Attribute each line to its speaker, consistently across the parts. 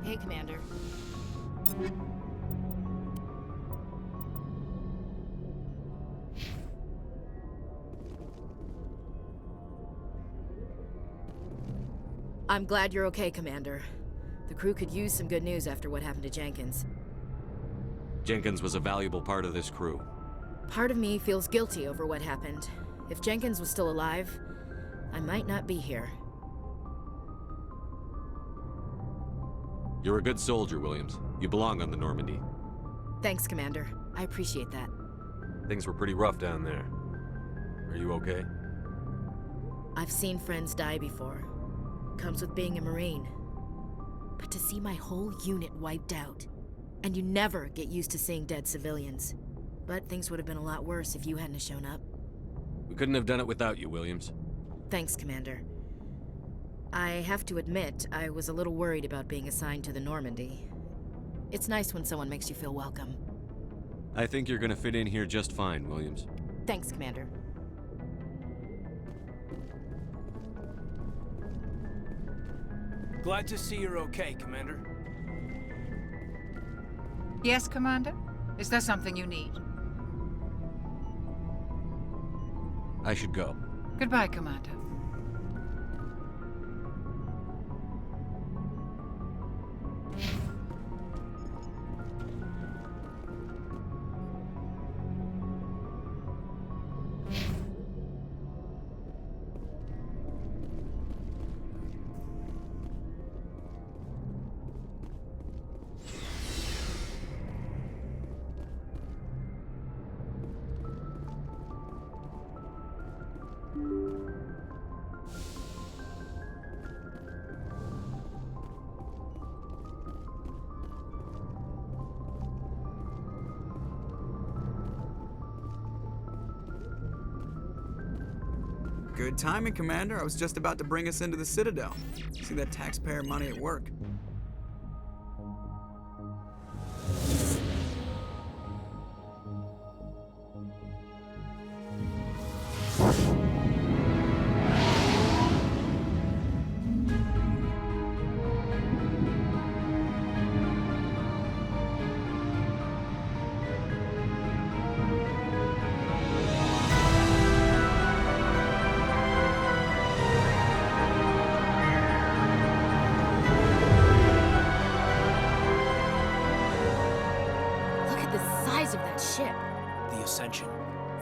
Speaker 1: okay, Commander. I'm glad you're okay, Commander. The crew could use some good news after what happened to Jenkins.
Speaker 2: Jenkins was a valuable part of this crew.
Speaker 1: Part of me feels guilty over what happened. If Jenkins was still alive, I might not be here.
Speaker 2: You're a good soldier, Williams. You belong on the Normandy.
Speaker 1: Thanks, Commander. I appreciate that.
Speaker 2: Things were pretty rough down there. Are you okay?
Speaker 1: I've seen friends die before. Comes with being a Marine. But to see my whole unit wiped out, and you never get used to seeing dead civilians. But things would have been a lot worse if you hadn't shown up.
Speaker 2: We couldn't have done it without you, Williams.
Speaker 1: Thanks, Commander. I have to admit, I was a little worried about being assigned to the Normandy. It's nice when someone makes you feel welcome.
Speaker 2: I think you're gonna fit in here just fine, Williams.
Speaker 1: Thanks, Commander.
Speaker 3: Glad to see you're okay, Commander.
Speaker 4: Yes, Commander? Is there something you need?
Speaker 2: I should go.
Speaker 4: Goodbye, Commander.
Speaker 5: Good timing, Commander. I was just about to bring us into the Citadel. See that taxpayer money at work.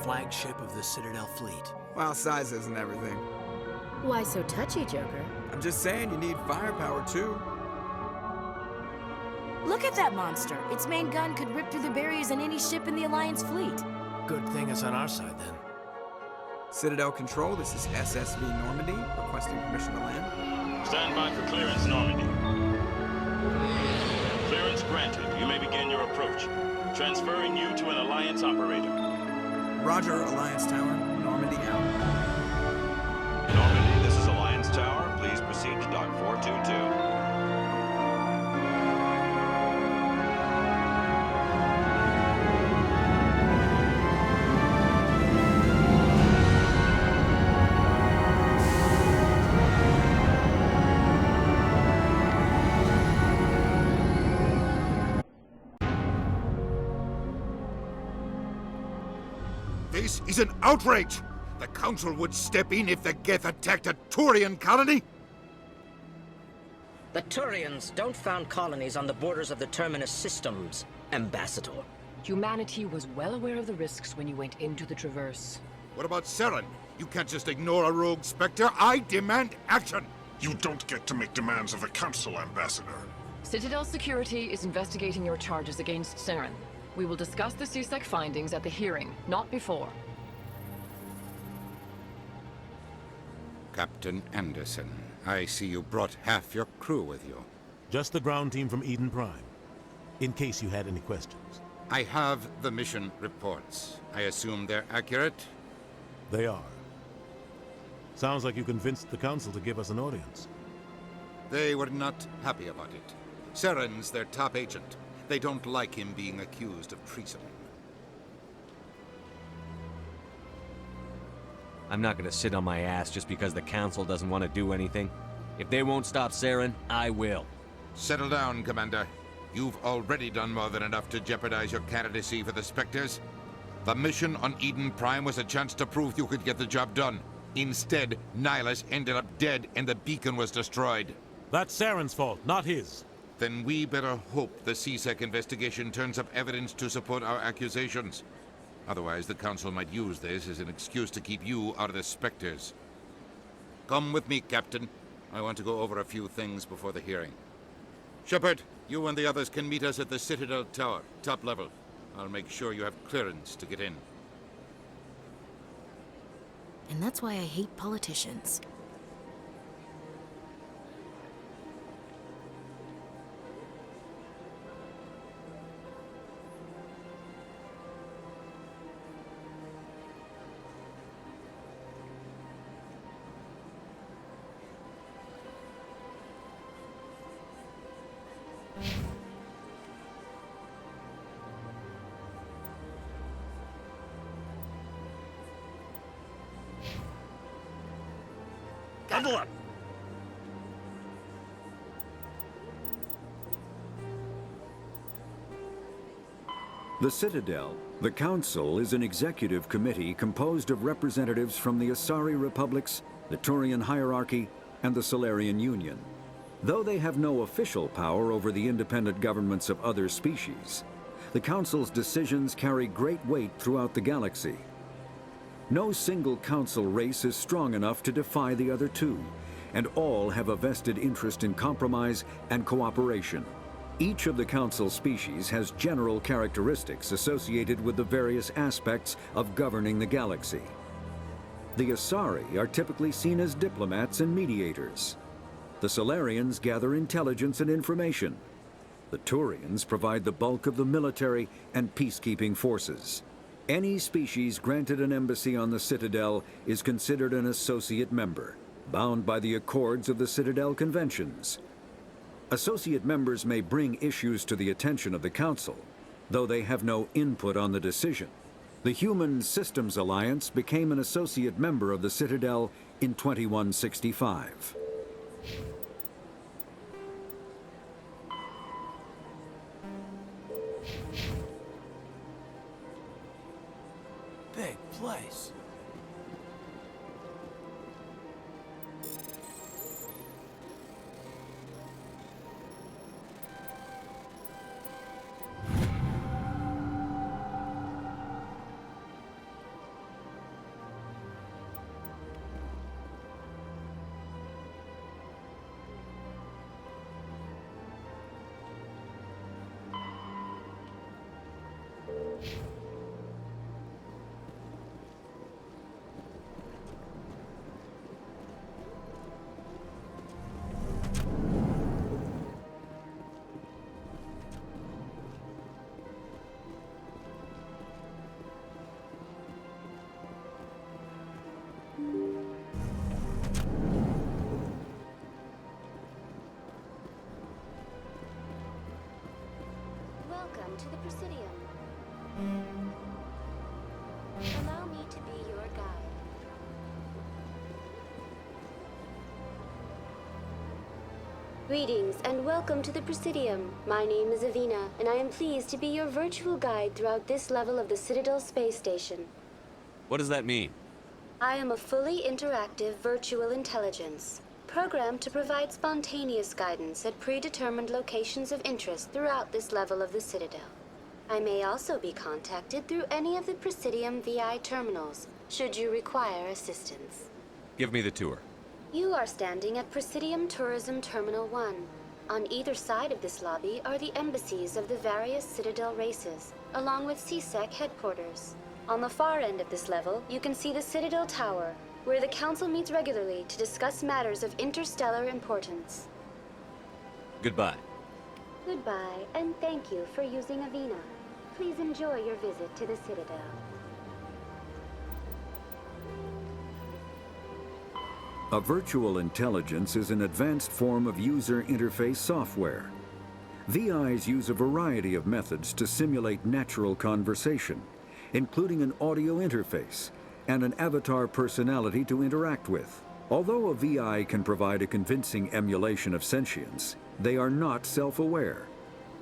Speaker 3: Flagship of the Citadel fleet.
Speaker 5: Well, size isn't everything.
Speaker 1: Why so touchy, Joker?
Speaker 5: I'm just saying you need firepower, too.
Speaker 1: Look at that monster! Its main gun could rip through the barriers in any ship in the Alliance fleet.
Speaker 3: Good thing it's on our side, then.
Speaker 5: Citadel Control, this is SSV Normandy, requesting permission to land.
Speaker 6: Stand by for clearance, Normandy. Clearance granted. You may begin your approach. Transferring you to an Alliance operator.
Speaker 5: Roger, Alliance Tower. Normandy out.
Speaker 6: Normandy, this is Alliance Tower. Please proceed to Dock 422.
Speaker 7: This is an outrage! The Council would step in if the Geth attacked a Turian colony?
Speaker 8: The Turians don't found colonies on the borders of the Terminus systems, Ambassador.
Speaker 9: Humanity was well aware of the risks when you went into the Traverse.
Speaker 7: What about Saren? You can't just ignore a rogue Spectre. I demand action!
Speaker 10: You don't get to make demands of the Council, Ambassador.
Speaker 9: Citadel Security is investigating your charges against Saren. We will discuss the CSEC findings at the hearing, not before.
Speaker 7: Captain Anderson, I see you brought half your crew with you.
Speaker 11: Just the ground team from Eden Prime, in case you had any questions.
Speaker 7: I have the mission reports. I assume they're accurate?
Speaker 11: They are. Sounds like you convinced the Council to give us an audience.
Speaker 7: They were not happy about it. Saren's their top agent. They don't like him being accused of treason.
Speaker 2: I'm not gonna sit on my ass just because the Council doesn't want to do anything. If they won't stop Saren, I will.
Speaker 7: Settle down, Commander. You've already done more than enough to jeopardize your candidacy for the Spectres. The mission on Eden Prime was a chance to prove you could get the job done. Instead, Nihilus ended up dead and the beacon was destroyed.
Speaker 11: That's Saren's fault, not his.
Speaker 7: Then we better hope the CSEC investigation turns up evidence to support our accusations. Otherwise, the Council might use this as an excuse to keep you out of the Spectres. Come with me, Captain. I want to go over a few things before the hearing. Shepard, you and the others can meet us at the Citadel Tower, top level. I'll make sure you have clearance to get in.
Speaker 1: And that's why I hate politicians.
Speaker 6: Huddle up!
Speaker 12: The Citadel, the Council, is an executive committee composed of representatives from the Asari Republics, the Turian Hierarchy, and the Solarian Union. Though they have no official power over the independent governments of other species, the Council's decisions carry great weight throughout the galaxy. No single Council race is strong enough to defy the other two, and all have a vested interest in compromise and cooperation. Each of the Council species has general characteristics associated with the various aspects of governing the galaxy. The Asari are typically seen as diplomats and mediators. The Solarians gather intelligence and information. The Turians provide the bulk of the military and peacekeeping forces. Any species granted an embassy on the Citadel is considered an associate member, bound by the accords of the Citadel Conventions. Associate members may bring issues to the attention of the Council, though they have no input on the decision. The Human Systems Alliance became an associate member of the Citadel in 2165.
Speaker 3: Big place.
Speaker 13: Welcome to the Presidium. Allow me to be your guide. Greetings and welcome to the Presidium. My name is Avina, and I am pleased to be your virtual guide throughout this level of the Citadel space station.
Speaker 2: What does that mean?
Speaker 13: I am a fully interactive virtual intelligence, programmed to provide spontaneous guidance at predetermined locations of interest throughout this level of the Citadel. I may also be contacted through any of the Presidium VI terminals, should you require assistance.
Speaker 2: Give me the tour.
Speaker 13: You are standing at Presidium Tourism Terminal 1. On either side of this lobby are the embassies of the various Citadel races, along with CSEC headquarters. On the far end of this level, you can see the Citadel Tower, where the Council meets regularly to discuss matters of interstellar importance.
Speaker 2: Goodbye.
Speaker 13: Goodbye, and thank you for using Avina. Please enjoy your visit to the Citadel.
Speaker 12: A virtual intelligence is an advanced form of user interface software. VIs use a variety of methods to simulate natural conversation, including an audio interface and an avatar personality to interact with. Although a VI can provide a convincing emulation of sentience, they are not self-aware,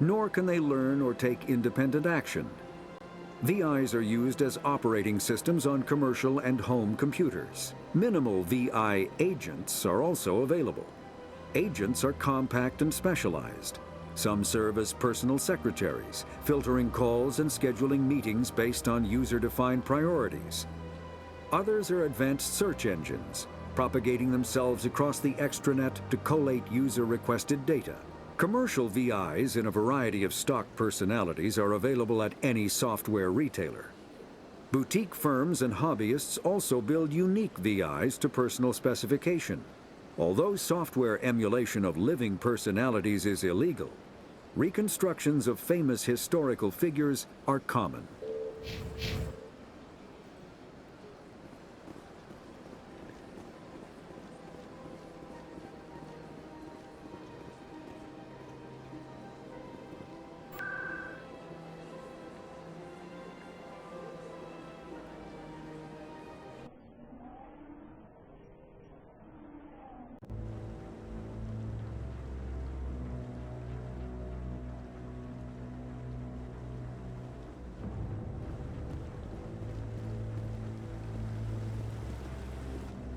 Speaker 12: nor can they learn or take independent action. VIs are used as operating systems on commercial and home computers. Minimal VI agents are also available. Agents are compact and specialized. Some serve as personal secretaries, filtering calls and scheduling meetings based on user-defined priorities. Others are advanced search engines, propagating themselves across the extranet to collate user-requested data. Commercial VIs in a variety of stock personalities are available at any software retailer. Boutique firms and hobbyists also build unique VIs to personal specification. Although software emulation of living personalities is illegal, reconstructions of famous historical figures are common.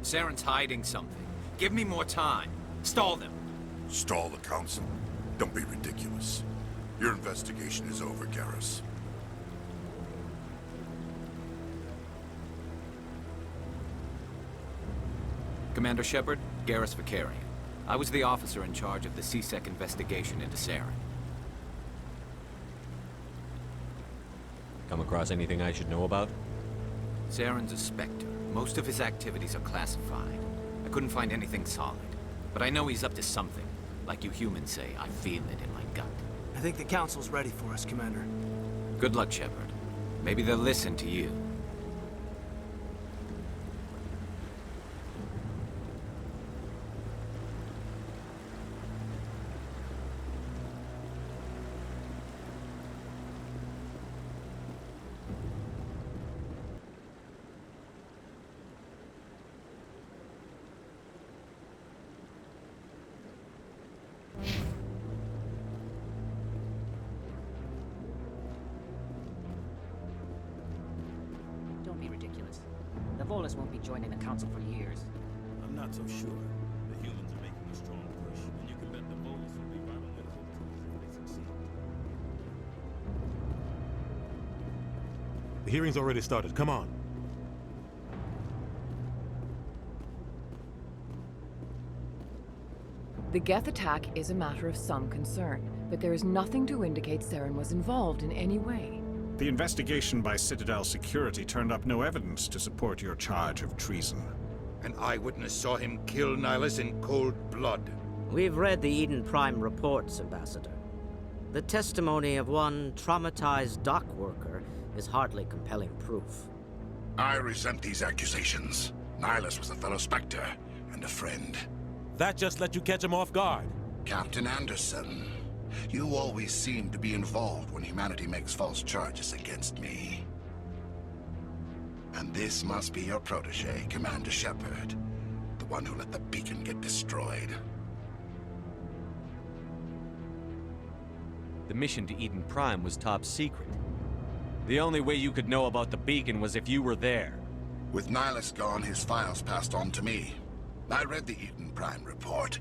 Speaker 3: Saren's hiding something. Give me more time. Stall them.
Speaker 10: Stall the council? Don't be ridiculous. Your investigation is over, Garrus.
Speaker 3: Commander Shepard, Garrus Vakarian. I was the officer in charge of the CSEC investigation into Saren.
Speaker 2: Come across anything I should know about?
Speaker 3: Saren's a Spectre. Most of his activities are classified. I couldn't find anything solid. But I know he's up to something. Like you humans say, I feel it in my gut.
Speaker 14: I think the Council's ready for us, Commander.
Speaker 3: Good luck, Shepard. Maybe they'll listen to you.
Speaker 15: Don't be ridiculous. The Volus won't be joining the Council for years.
Speaker 11: I'm not so sure. The humans are making a strong push, and you can bet the Volus will be right on their coattails if they succeed. The hearing's already started. Come on.
Speaker 9: The Geth attack is a matter of some concern, but there is nothing to indicate Saren was involved in any way.
Speaker 10: The investigation by Citadel security turned up no evidence to support your charge of treason.
Speaker 7: An eyewitness saw him kill Nihilus in cold blood.
Speaker 8: We've read the Eden Prime reports, Ambassador. The testimony of one traumatized dock worker is hardly compelling proof.
Speaker 10: I resent these accusations. Nihilus was a fellow Spectre and a friend.
Speaker 11: That just let you catch him off guard.
Speaker 10: Captain Anderson, you always seem to be involved when humanity makes false charges against me. And this must be your protege, Commander Shepard, the one who let the beacon get destroyed.
Speaker 2: The mission to Eden Prime was top secret. The only way you could know about the beacon was if you were there.
Speaker 10: With Nihilus gone, his files passed on to me. I read the Eden Prime report.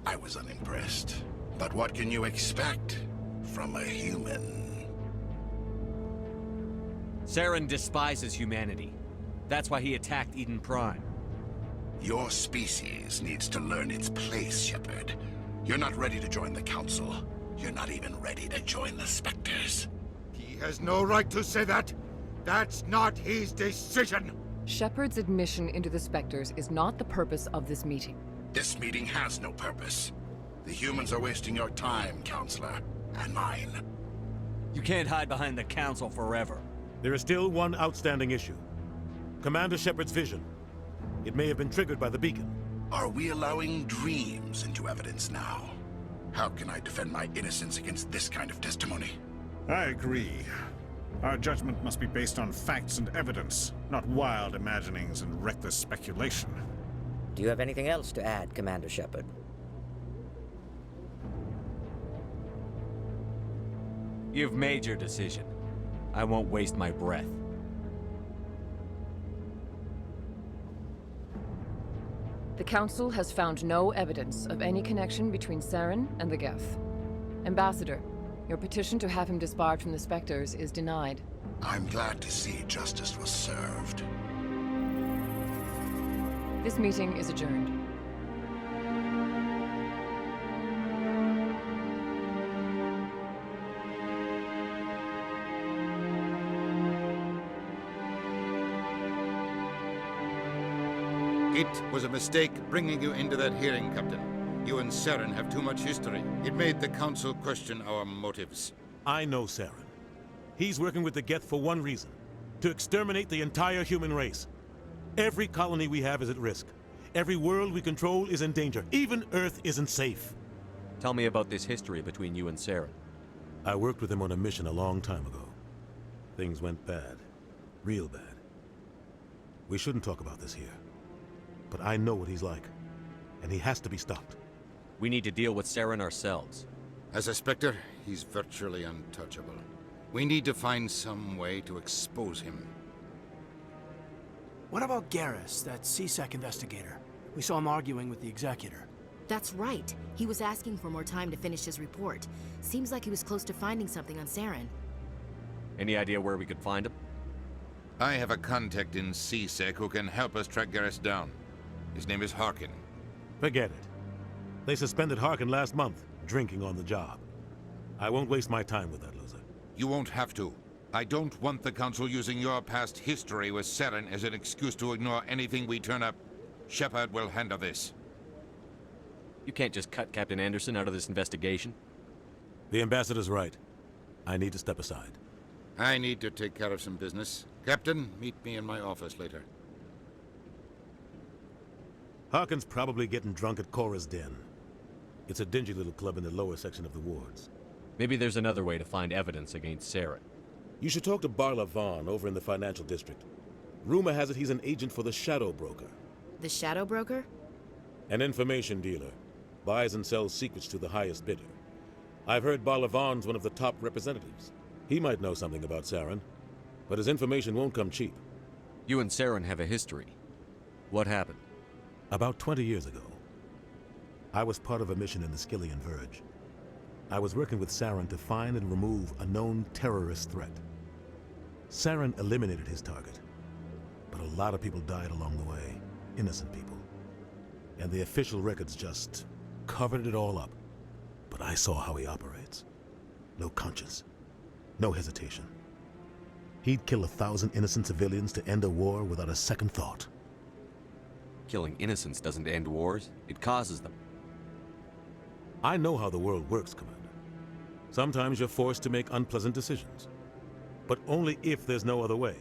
Speaker 10: I was unimpressed. But what can you expect from a human?
Speaker 2: Saren despises humanity. That's why he attacked Eden Prime.
Speaker 10: Your species needs to learn its place, Shepard. You're not ready to join the Council. You're not even ready to join the Spectres.
Speaker 7: He has no right to say that. That's not his decision.
Speaker 9: Shepard's admission into the Spectres is not the purpose of this meeting.
Speaker 10: This meeting has no purpose. The humans are wasting your time, Counselor, and mine.
Speaker 2: You can't hide behind the Council forever.
Speaker 11: There is still one outstanding issue. Commander Shepard's vision. It may have been triggered by the beacon.
Speaker 10: Are we allowing dreams into evidence now? How can I defend my innocence against this kind of testimony? I agree. Our judgment must be based on facts and evidence, not wild imaginings and reckless speculation.
Speaker 8: Do you have anything else to add, Commander Shepard?
Speaker 2: You've made your decision. I won't waste my breath.
Speaker 9: The Council has found no evidence of any connection between Saren and the Geth. Ambassador, your petition to have him disbarred from the Spectres is denied.
Speaker 10: I'm glad to see justice was served.
Speaker 9: This meeting is adjourned.
Speaker 7: It was a mistake bringing you into that hearing, Captain. You and Saren have too much history. It made the Council question our motives.
Speaker 11: I know Saren. He's working with the Geth for one reason: to exterminate the entire human race. Every colony we have is at risk. Every world we control is in danger. Even Earth isn't safe.
Speaker 2: Tell me about this history between you and Saren.
Speaker 11: I worked with him on a mission a long time ago. Things went bad. Real bad. We shouldn't talk about this here. But I know what he's like, and he has to be stopped.
Speaker 2: We need to deal with Saren ourselves.
Speaker 7: As a Spectre, he's virtually untouchable. We need to find some way to expose him.
Speaker 14: What about Garrus, that CSEC investigator? We saw him arguing with the Executor.
Speaker 1: That's right. He was asking for more time to finish his report. Seems like he was close to finding something on Saren.
Speaker 2: Any idea where we could find him?
Speaker 7: I have a contact in CSEC who can help us track Garrus down. His name is Harkin.
Speaker 11: Forget it. They suspended Harkin last month, drinking on the job. I won't waste my time with that loser.
Speaker 7: You won't have to. I don't want the Council using your past history with Saren as an excuse to ignore anything we turn up. Shepard will handle this.
Speaker 2: You can't just cut Captain Anderson out of this investigation.
Speaker 11: The Ambassador's right. I need to step aside.
Speaker 7: I need to take care of some business. Captain, meet me in my office later.
Speaker 11: Harkin's probably getting drunk at Cora's Den. It's a dingy little club in the lower section of the wards.
Speaker 2: Maybe there's another way to find evidence against Saren.
Speaker 11: You should talk to Barla Vaughn over in the financial district. Rumor has it he's an agent for the Shadow Broker.
Speaker 1: The Shadow Broker?
Speaker 11: An information dealer. Buys and sells secrets to the highest bidder. I've heard Barla Vaughn's one of the top representatives. He might know something about Saren, but his information won't come cheap.
Speaker 2: You and Saren have a history. What happened?
Speaker 11: About 20 years ago, I was part of a mission in the Skillian Verge. I was working with Saren to find and remove a known terrorist threat. Saren eliminated his target, but a lot of people died along the way, innocent people. And the official records just covered it all up. But I saw how he operates. No conscience, no hesitation. He'd kill 1,000 innocent civilians to end a war without a second thought.
Speaker 2: Killing innocents doesn't end wars, it causes them.
Speaker 11: I know how the world works, Commander. Sometimes you're forced to make unpleasant decisions, but only if there's no other way.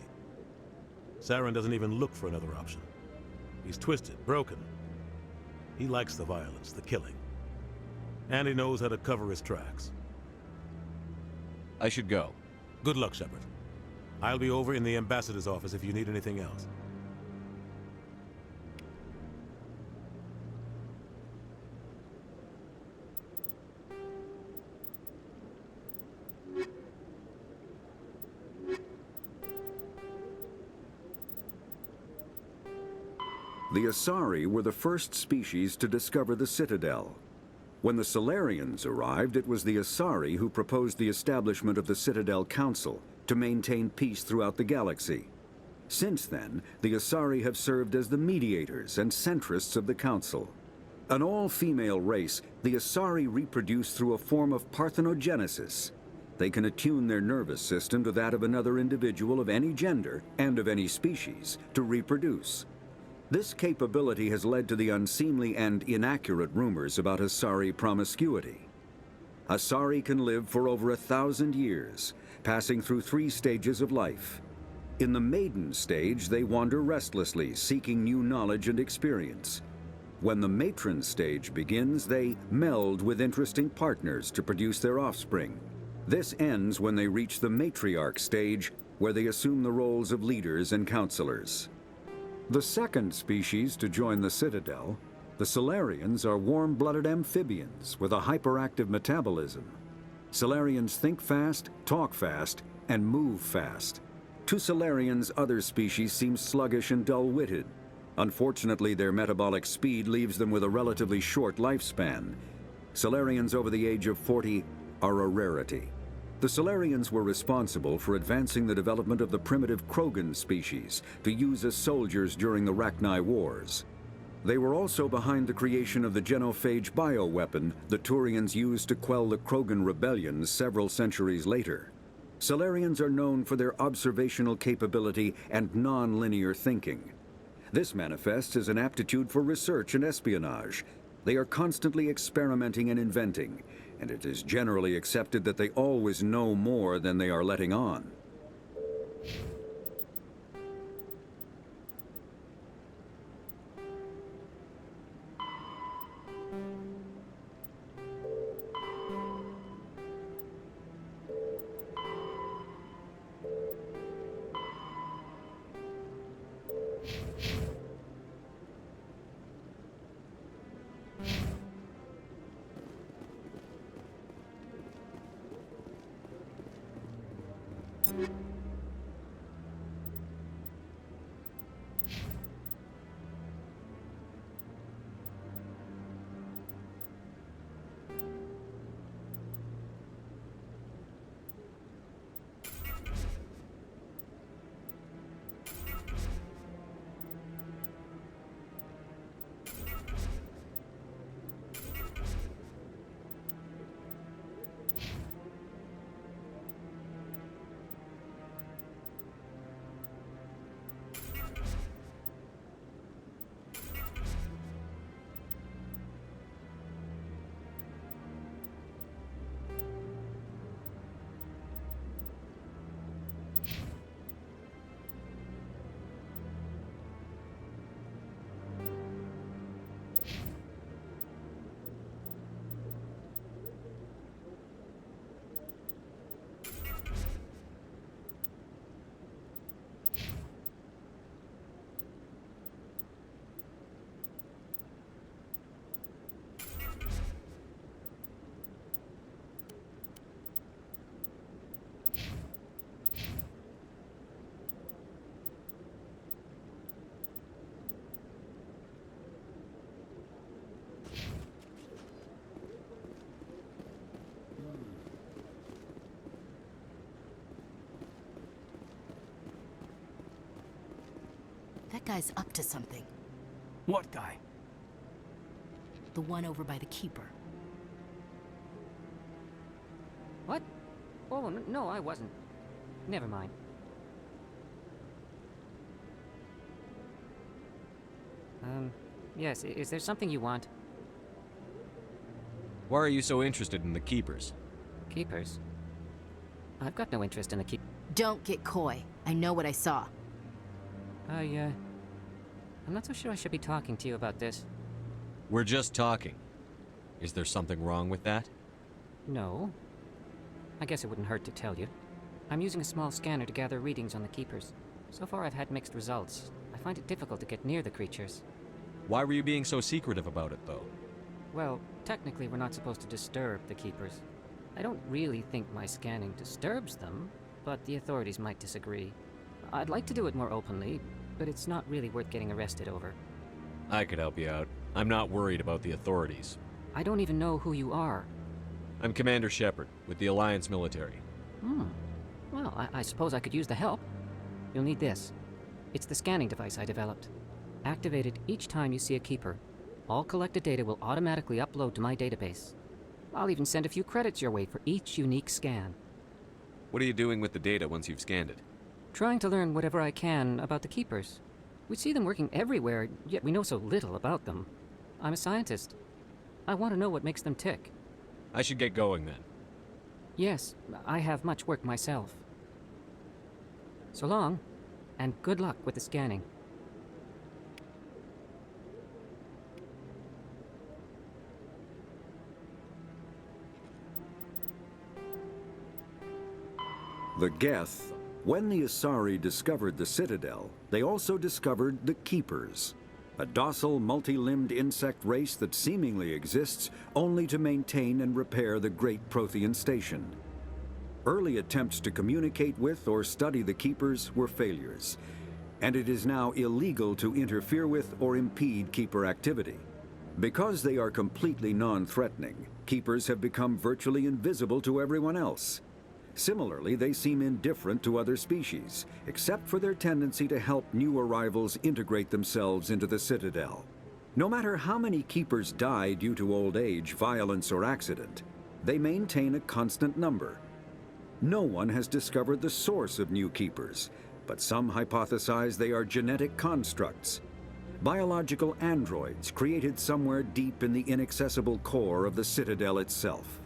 Speaker 11: Saren doesn't even look for another option. He's twisted, broken. He likes the violence, the killing. And he knows how to cover his tracks.
Speaker 2: I should go.
Speaker 11: Good luck, Shepard. I'll be over in the Ambassador's office if you need anything else.
Speaker 12: The Asari were the first species to discover the Citadel. When the Solarians arrived, it was the Asari who proposed the establishment of the Citadel Council to maintain peace throughout the galaxy. Since then, the Asari have served as the mediators and centrists of the Council. An all-female race, the Asari reproduce through a form of parthenogenesis. They can attune their nervous system to that of another individual of any gender and of any species to reproduce. This capability has led to the unseemly and inaccurate rumors about Asari promiscuity. Asari can live for over 1,000 years, passing through 3 stages of life. In the maiden stage, they wander restlessly, seeking new knowledge and experience. When the matron stage begins, they meld with interesting partners to produce their offspring. This ends when they reach the matriarch stage, where they assume the roles of leaders and counselors. The second species to join the Citadel, the Solarians are warm-blooded amphibians with a hyperactive metabolism. Solarians think fast, talk fast, and move fast. To Solarians, other species seem sluggish and dull-witted. Unfortunately, their metabolic speed leaves them with a relatively short lifespan. Solarians over the age of 40 are a rarity. The Solarians were responsible for advancing the development of the primitive Krogan species to use as soldiers during the Rachni Wars. They were also behind the creation of the genophage bioweapon the Turians used to quell the Krogan rebellions several centuries later. Solarians are known for their observational capability and non-linear thinking. This manifests as an aptitude for research and espionage. They are constantly experimenting and inventing, and it is generally accepted that they always know more than they are letting on.
Speaker 1: That guy's up to something.
Speaker 14: What guy?
Speaker 1: The one over by the Keeper.
Speaker 15: What? Oh, no, I wasn't. Never mind. Yes, is there something you want?
Speaker 2: Why are you so interested in the Keepers?
Speaker 15: Keepers? I've got no interest in the keep.
Speaker 1: Don't get coy. I know what I saw.
Speaker 15: I'm not so sure I should be talking to you about this.
Speaker 2: We're just talking. Is there something wrong with that?
Speaker 15: No. I guess it wouldn't hurt to tell you. I'm using a small scanner to gather readings on the Keepers. So far I've had mixed results. I find it difficult to get near the creatures.
Speaker 2: Why were you being so secretive about it, though?
Speaker 15: Well, technically we're not supposed to disturb the Keepers. I don't really think my scanning disturbs them, but the authorities might disagree. I'd like to do it more openly, but it's not really worth getting arrested over.
Speaker 2: I could help you out. I'm not worried about the authorities.
Speaker 15: I don't even know who you are.
Speaker 2: I'm Commander Shepard, with the Alliance military.
Speaker 15: Well, I suppose I could use the help. You'll need this. It's the scanning device I developed. Activate it each time you see a Keeper. All collected data will automatically upload to my database. I'll even send a few credits your way for each unique scan.
Speaker 2: What are you doing with the data once you've scanned it?
Speaker 15: Trying to learn whatever I can about the Keepers. We see them working everywhere, yet we know so little about them. I'm a scientist. I want to know what makes them tick.
Speaker 2: I should get going then.
Speaker 15: Yes, I have much work myself. So long, and good luck with the scanning.
Speaker 12: The Geth, When the Asari discovered the Citadel, they also discovered the Keepers, a docile, multi-limbed insect race that seemingly exists only to maintain and repair the Great Prothean Station. Early attempts to communicate with or study the Keepers were failures, and it is now illegal to interfere with or impede Keeper activity. Because they are completely non-threatening, Keepers have become virtually invisible to everyone else. Similarly, they seem indifferent to other species, except for their tendency to help new arrivals integrate themselves into the Citadel. No matter how many Keepers die due to old age, violence, or accident, they maintain a constant number. No one has discovered the source of new Keepers, but some hypothesize they are genetic constructs, biological androids created somewhere deep in the inaccessible core of the Citadel itself.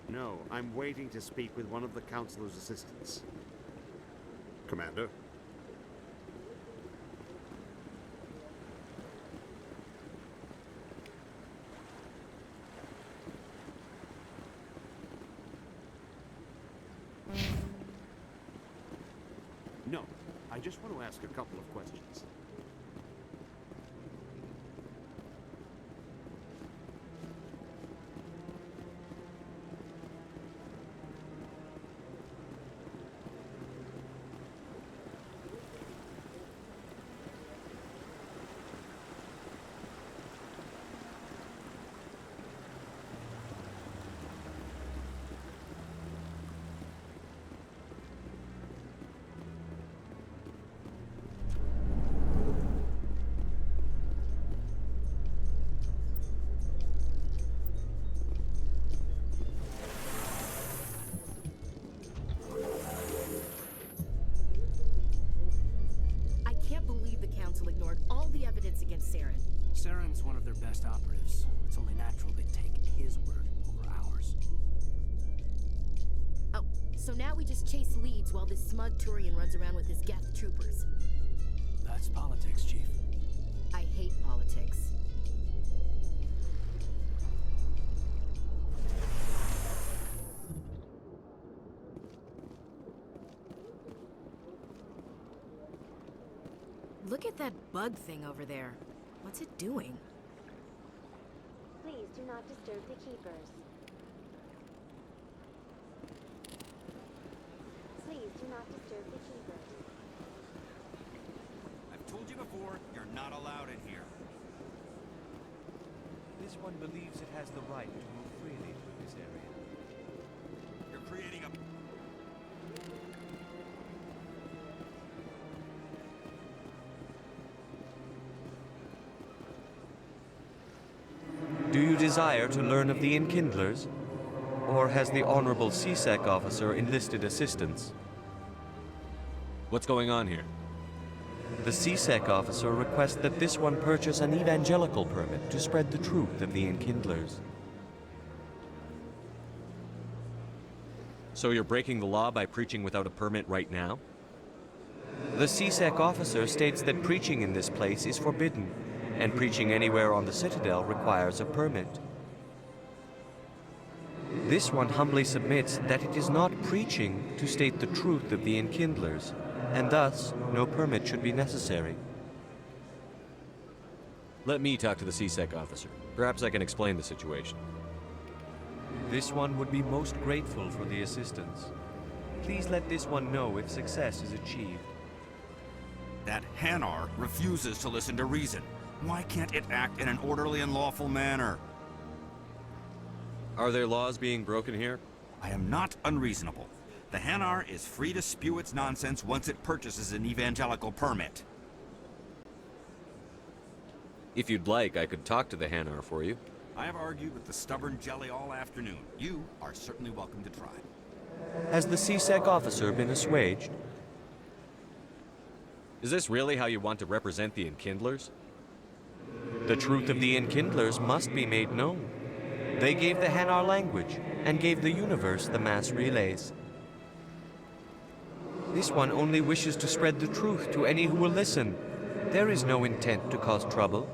Speaker 16: No, I'm waiting to speak with one of the Councilor's assistants. Commander? No, I just want to ask a couple of questions.
Speaker 1: Ignored all the evidence against Saren.
Speaker 14: Saren's one of their best operatives. It's only natural they take his word over ours.
Speaker 1: Oh, so now we just chase leads while this smug Turian runs around with his Geth troopers.
Speaker 14: That's politics, Chief.
Speaker 1: I hate politics. Look at that bug thing over there. What's it doing?
Speaker 13: Please do not disturb the Keepers. Please do not disturb the Keepers.
Speaker 17: I've told you before, you're not allowed in here.
Speaker 2: This one believes it has the right to move freely through this area.
Speaker 17: You're creating a...
Speaker 2: Do you desire to learn of the Enkindlers? Or has the Honorable CSEC officer enlisted assistance? What's going on here? The CSEC officer requests that this one purchase an evangelical permit to spread the truth of the Enkindlers. So you're breaking the law by preaching without a permit right now? The CSEC officer states that preaching in this place is forbidden, and preaching anywhere on the Citadel requires a permit. This one humbly submits that it is not preaching to state the truth of the Enkindlers, and thus no permit should be necessary. Let me talk to the CSEC officer. Perhaps I can explain the situation. This one would be most grateful for the assistance. Please let this one know if success is achieved.
Speaker 17: That Hanar refuses to listen to reason. Why can't it act in an orderly and lawful manner?
Speaker 2: Are there laws being broken here?
Speaker 17: I am not unreasonable. The Hanar is free to spew its nonsense once it purchases an evangelical permit.
Speaker 2: If you'd like, I could talk to the Hanar for you.
Speaker 17: I have argued with the stubborn jelly all afternoon. You are certainly welcome to try.
Speaker 2: Has the CSEC officer been assuaged? Is this really how you want to represent the Enkindlers? The truth of the Enkindlers must be made known. They gave the Hanar language, and gave the universe the mass relays. This one only wishes to spread the truth to any who will listen. There is no intent to cause trouble.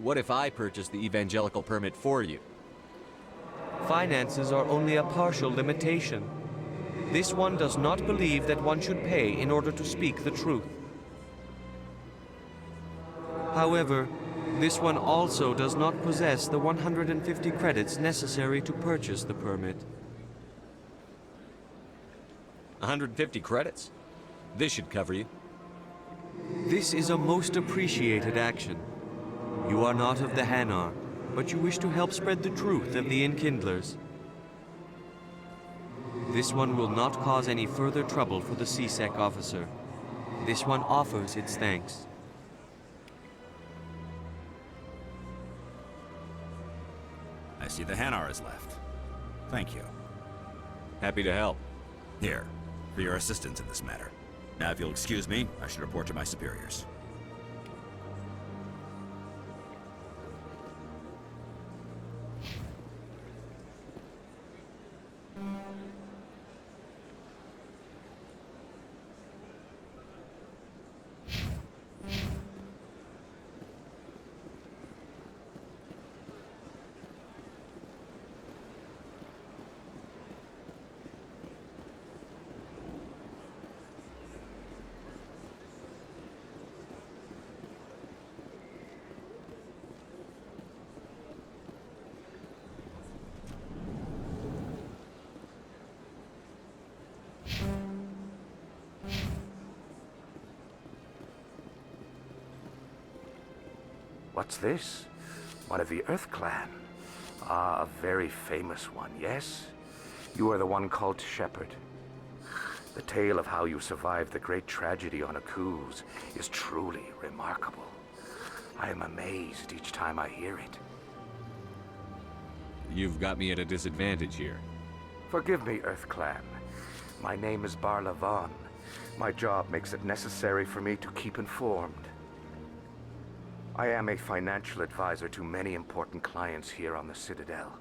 Speaker 18: What if I purchase the evangelical permit for you?
Speaker 2: Finances are only a partial limitation. This one does not believe that one should pay in order to speak the truth. However, this one also does not possess the 150 credits necessary to purchase the permit.
Speaker 18: 150 credits? This should cover you.
Speaker 2: This is a most appreciated action. You are not of the Hanar, but you wish to help spread the truth of the Enkindlers. This one will not cause any further trouble for the CSEC officer. This one offers its thanks.
Speaker 17: I see the Hanar is left. Thank you.
Speaker 18: Happy to help.
Speaker 17: Here, for your assistance in this matter. Now, if you'll excuse me, I should report to my superiors.
Speaker 19: What's this? One of the Earth Clan. Ah, a very famous one, yes? You are the one called Shepherd. The tale of how you survived the great tragedy on Akuz is truly remarkable. I am amazed each time I hear it.
Speaker 18: You've got me at a disadvantage here.
Speaker 19: Forgive me, Earth Clan. My name is Barla Vaughn. My job makes it necessary for me to keep informed. I am a financial advisor to many important clients here on the Citadel.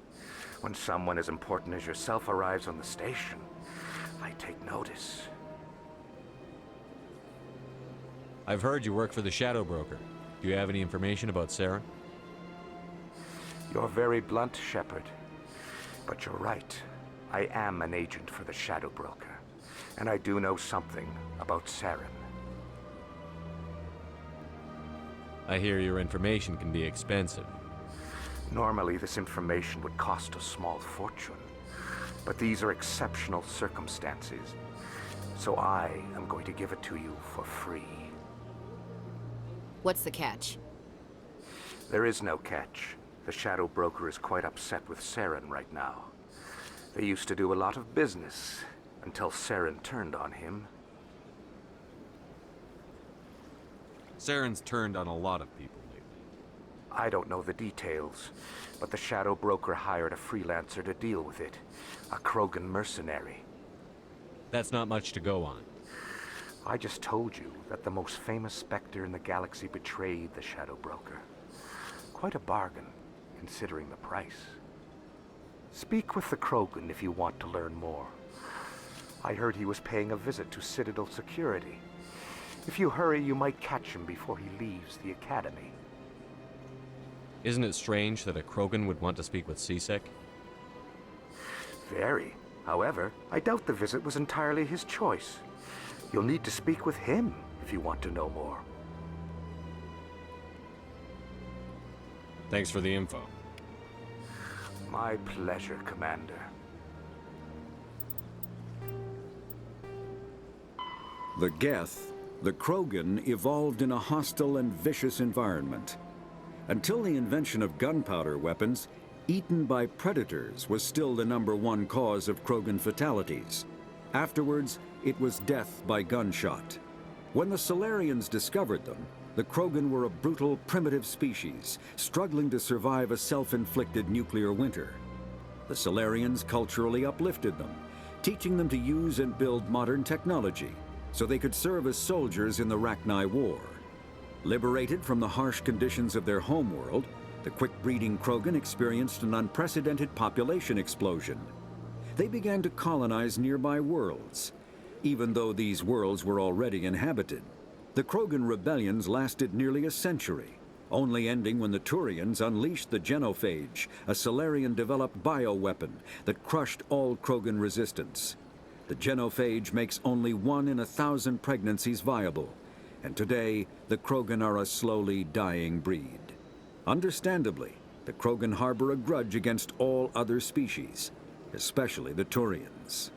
Speaker 19: When someone as important as yourself arrives on the station, I take notice.
Speaker 18: I've heard you work for the Shadow Broker. Do you have any information about Sarah?
Speaker 19: You're very blunt, Shepard. But you're right. I am an agent for the Shadow Broker. And I do know something about Saren.
Speaker 18: I hear your information can be expensive.
Speaker 19: Normally, this information would cost a small fortune. But these are exceptional circumstances. So I am going to give it to you for free.
Speaker 1: What's the catch?
Speaker 19: There is no catch. The Shadow Broker is quite upset with Saren right now. They used to do a lot of business until Saren turned on him.
Speaker 18: Saren's turned on a lot of people lately.
Speaker 19: I don't know the details, but the Shadow Broker hired a freelancer to deal with it. A Krogan mercenary.
Speaker 18: That's not much to go on.
Speaker 19: I just told you that the most famous Spectre in the galaxy betrayed the Shadow Broker. Quite a bargain, considering the price. Speak with the Krogan if you want to learn more. I heard he was paying a visit to Citadel security. If you hurry, you might catch him before he leaves the Academy.
Speaker 18: Isn't it strange that a Krogan would want to speak with CSEC?
Speaker 19: Very. However, I doubt the visit was entirely his choice. You'll need to speak with him if you want to know more.
Speaker 18: Thanks for the info.
Speaker 19: My pleasure, Commander.
Speaker 12: The Geth, the Krogan, evolved in a hostile and vicious environment. Until the invention of gunpowder weapons, eaten by predators was still the #1 cause of Krogan fatalities. Afterwards, it was death by gunshot. When the Solarians discovered them, the Krogan were a brutal, primitive species, struggling to survive a self-inflicted nuclear winter. The Solarians culturally uplifted them, teaching them to use and build modern technology, so they could serve as soldiers in the Rachni War. Liberated from the harsh conditions of their homeworld, the quick-breeding Krogan experienced an unprecedented population explosion. they began to colonize nearby worlds. Even though these worlds were already inhabited, the Krogan rebellions lasted nearly a century, only ending when the Turians unleashed the Genophage, a Salarian-developed bioweapon that crushed all Krogan resistance. The Genophage makes only 1 in 1,000 pregnancies viable, and today the Krogan are a slowly dying breed. Understandably, the Krogan harbor a grudge against all other species, especially the Turians.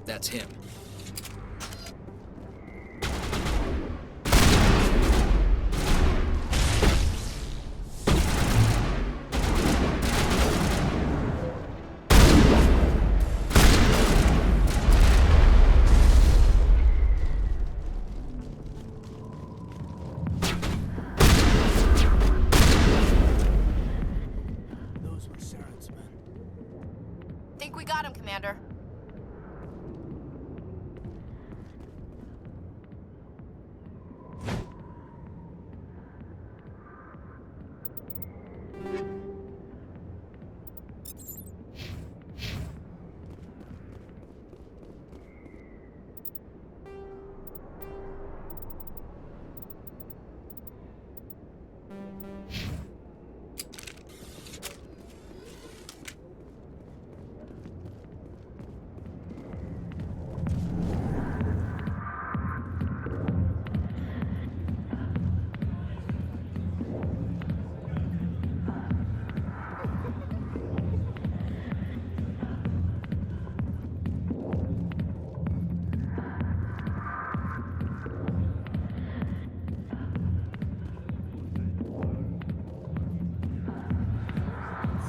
Speaker 20: That's him.
Speaker 14: Those were Saren's men.
Speaker 1: Think we got him, Commander.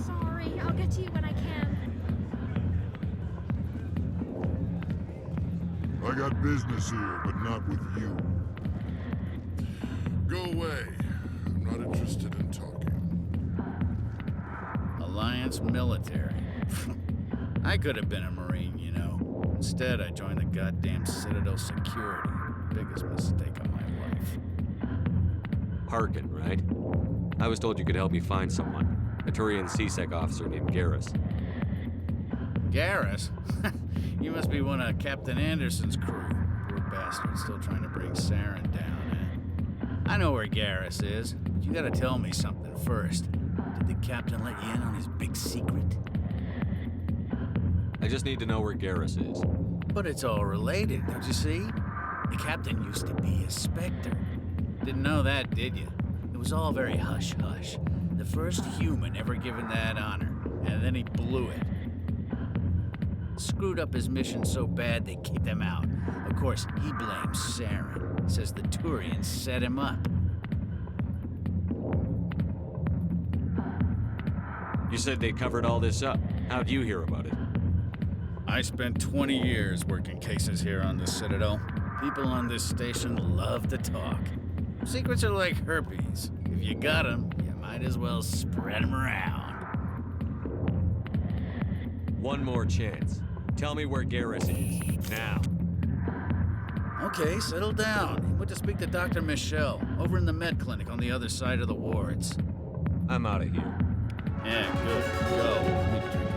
Speaker 21: Sorry, I'll get to you when I can.
Speaker 10: I got business here, but not with you. Go away. I'm not interested in talking.
Speaker 22: Alliance military. I could have been a Marine, you know. Instead, I joined the goddamn Citadel security. Biggest mistake of my life.
Speaker 2: Harkin, right? I was told you could help me find someone. A Turian CSEC officer named Garrus.
Speaker 22: Garrus? You must be one of Captain Anderson's crew. Poor bastard, still trying to bring Saren down, eh? I know where Garrus is, but you gotta tell me something first. Did the captain let you in on his big secret?
Speaker 2: I just need to know where Garrus is.
Speaker 22: But it's all related, don't you see? The captain used to be a Spectre. Didn't know that, did you? It was all very hush-hush. The first human ever given that honor, and then he blew it. Screwed up his mission so bad they kicked him out. Of course, he blames Saren. Says the Turians set him up.
Speaker 2: You said they covered all this up. How'd you hear about it?
Speaker 22: I spent 20 years working cases here on the Citadel. People on this station love to talk. Secrets are like herpes. If you got them, you might as well spread them around.
Speaker 2: One more chance. Tell me where Garrus is. Now.
Speaker 22: Okay, settle down. He went to speak to Dr. Michelle, over in the med clinic on the other side of the wards.
Speaker 2: I'm out of here.
Speaker 22: Yeah, good. Go. Make a drink.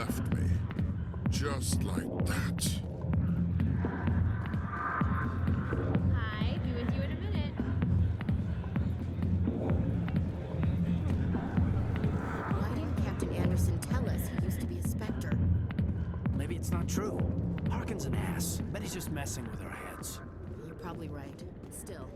Speaker 10: left me. Just like that.
Speaker 21: Hi, be with you in a minute.
Speaker 1: Why didn't Captain Anderson tell us he used to be a Spectre?
Speaker 14: Maybe it's not true. Harkin's an ass. Bet he's just messing with our heads.
Speaker 1: You're probably right. Still.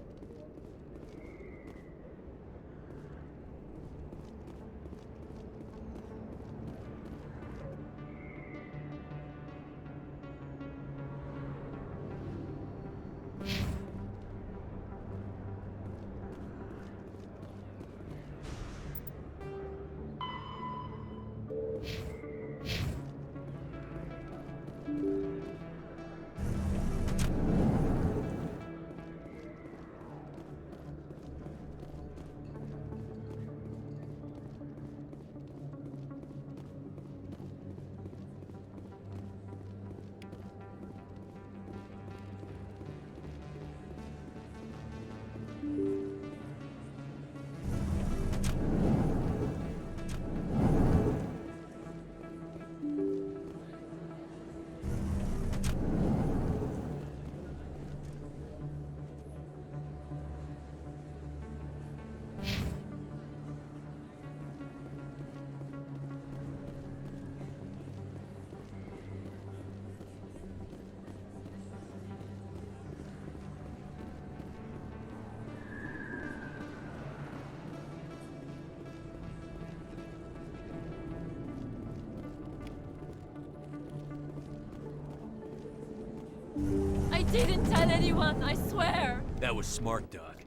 Speaker 9: I didn't tell anyone, I swear!
Speaker 4: That was smart, Doc.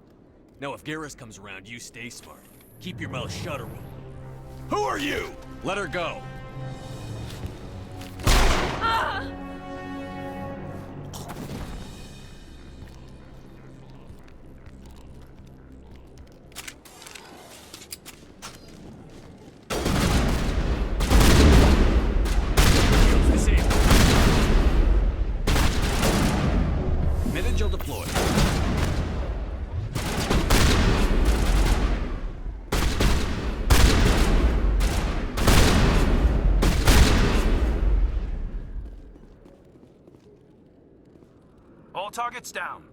Speaker 4: Now if Garrus comes around, you stay smart. Keep your mouth shut or we'll... Who are you? Let her go!
Speaker 9: Ah!
Speaker 4: Mid-angel deployed.
Speaker 14: All targets down.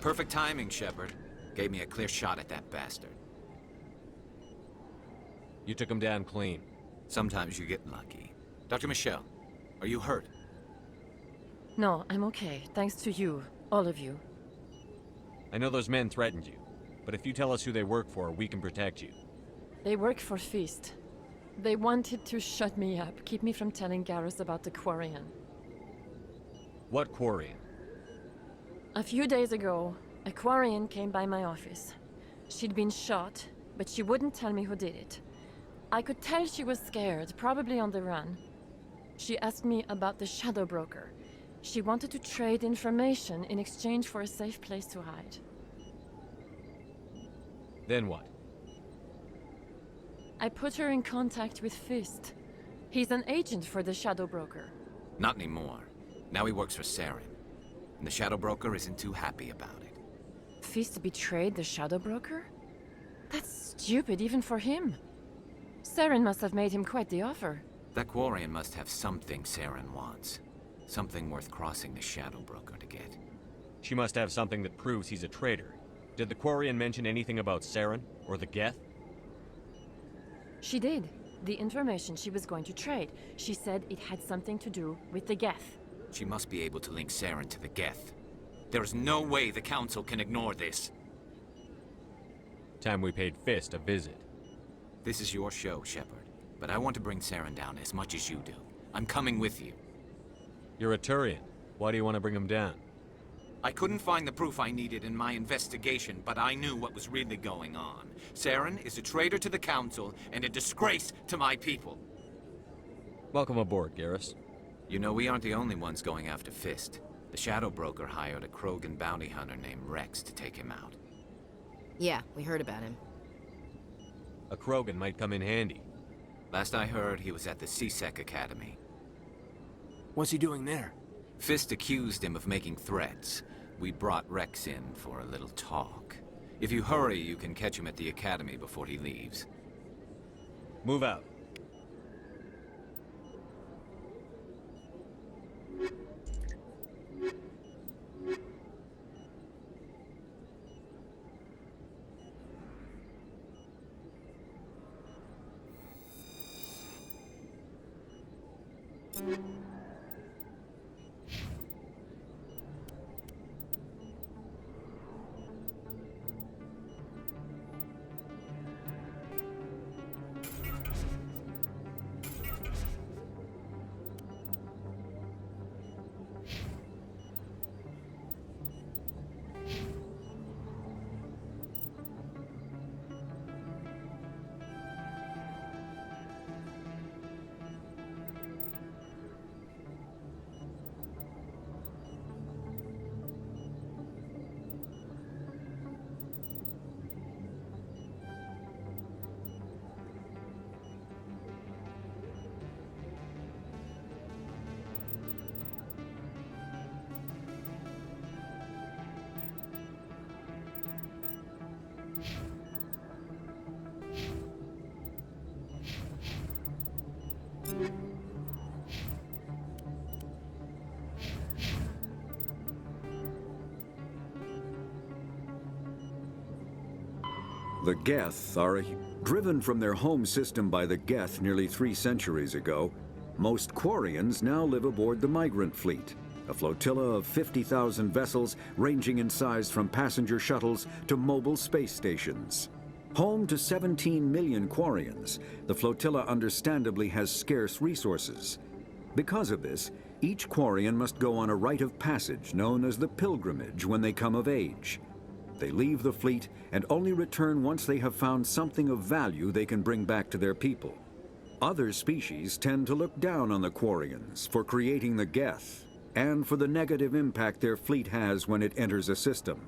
Speaker 3: Perfect timing, Shepard. Gave me a clear shot at that bastard.
Speaker 18: You took him down clean.
Speaker 3: Sometimes you get lucky. Dr. Michelle, are you hurt?
Speaker 9: No, I'm okay. Thanks to you. All of you.
Speaker 18: I know those men threatened you, but if you tell us who they work for, we can protect you.
Speaker 9: They work for Feast. They wanted to shut me up, keep me from telling Garrus about the Quarian.
Speaker 18: What Quarian?
Speaker 9: A few days ago, a Quarian came by my office. She'd been shot, but she wouldn't tell me who did it. I could tell she was scared, probably on the run. She asked me about the Shadow Broker. She wanted to trade information in exchange for a safe place to hide.
Speaker 18: Then what?
Speaker 9: I put her in contact with Fist. He's an agent for the Shadow Broker.
Speaker 3: Not anymore. Now he works for Saren. And the Shadow Broker isn't too happy about it.
Speaker 9: Fist betrayed the Shadow Broker? That's stupid even for him. Saren must have made him quite the offer.
Speaker 3: That Quarian must have something Saren wants. Something worth crossing the Shadow Broker to get.
Speaker 18: She must have something that proves he's a traitor. Did the Quarian mention anything about Saren or the Geth?
Speaker 9: She did. The information she was going to trade. She said it had something to do with the Geth.
Speaker 3: She must be able to link Saren to the Geth. There is no way the Council can ignore this.
Speaker 18: Time we paid Fist a visit.
Speaker 3: This is your show, Shepard. But I want to bring Saren down as much as you do. I'm coming with you.
Speaker 18: You're a Turian. Why do you want to bring him down?
Speaker 3: I couldn't find the proof I needed in my investigation, but I knew what was really going on. Saren is a traitor to the Council and a disgrace to my people.
Speaker 18: Welcome aboard, Garrus.
Speaker 3: You know, we aren't the only ones going after Fist. The Shadow Broker hired a Krogan bounty hunter named Rex to take him out.
Speaker 1: Yeah, we heard about him.
Speaker 18: A Krogan might come in handy.
Speaker 3: Last I heard, he was at the CSEC Academy.
Speaker 14: What's he doing there?
Speaker 3: Fist accused him of making threats. We brought Rex in for a little talk. If you hurry, you can catch him at the academy before he leaves.
Speaker 18: Move out.
Speaker 12: The Geth are driven from their home system by the Geth nearly 3 centuries ago. Most Quarians now live aboard the Migrant Fleet, a flotilla of 50,000 vessels ranging in size from passenger shuttles to mobile space stations. Home to 17 million Quarians, the flotilla understandably has scarce resources. Because of this, each Quarian must go on a rite of passage known as the pilgrimage when they come of age. They leave the fleet and only return once they have found something of value they can bring back to their people. Other species tend to look down on the Quarians for creating the Geth and for the negative impact their fleet has when it enters a system.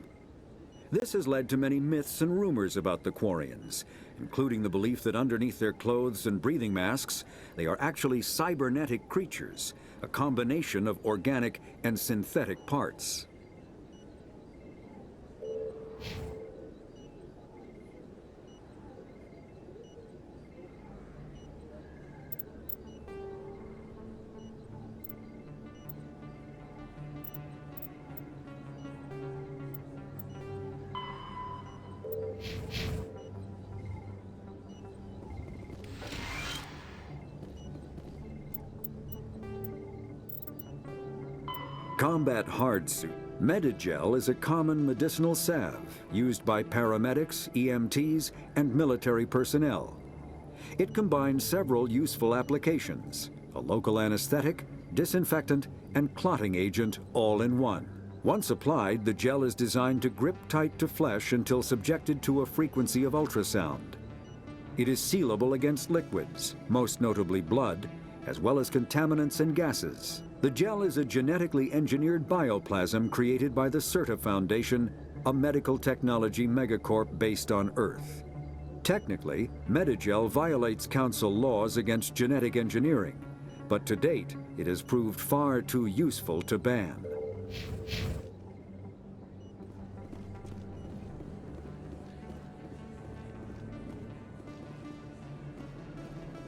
Speaker 12: This has led to many myths and rumors about the Quarians, including the belief that underneath their clothes and breathing masks, they are actually cybernetic creatures, a combination of organic and synthetic parts. Combat Hard Suit. Medigel is a common medicinal salve used by paramedics, EMTs, and military personnel. It combines several useful applications: a local anesthetic, disinfectant, and clotting agent all in one. Once applied, the gel is designed to grip tight to flesh until subjected to a frequency of ultrasound. It is sealable against liquids, most notably blood, as well as contaminants and gases. The gel is a genetically engineered bioplasm created by the CERTA Foundation, a medical technology megacorp based on Earth. Technically, Medigel violates Council laws against genetic engineering, but to date, it has proved far too useful to ban.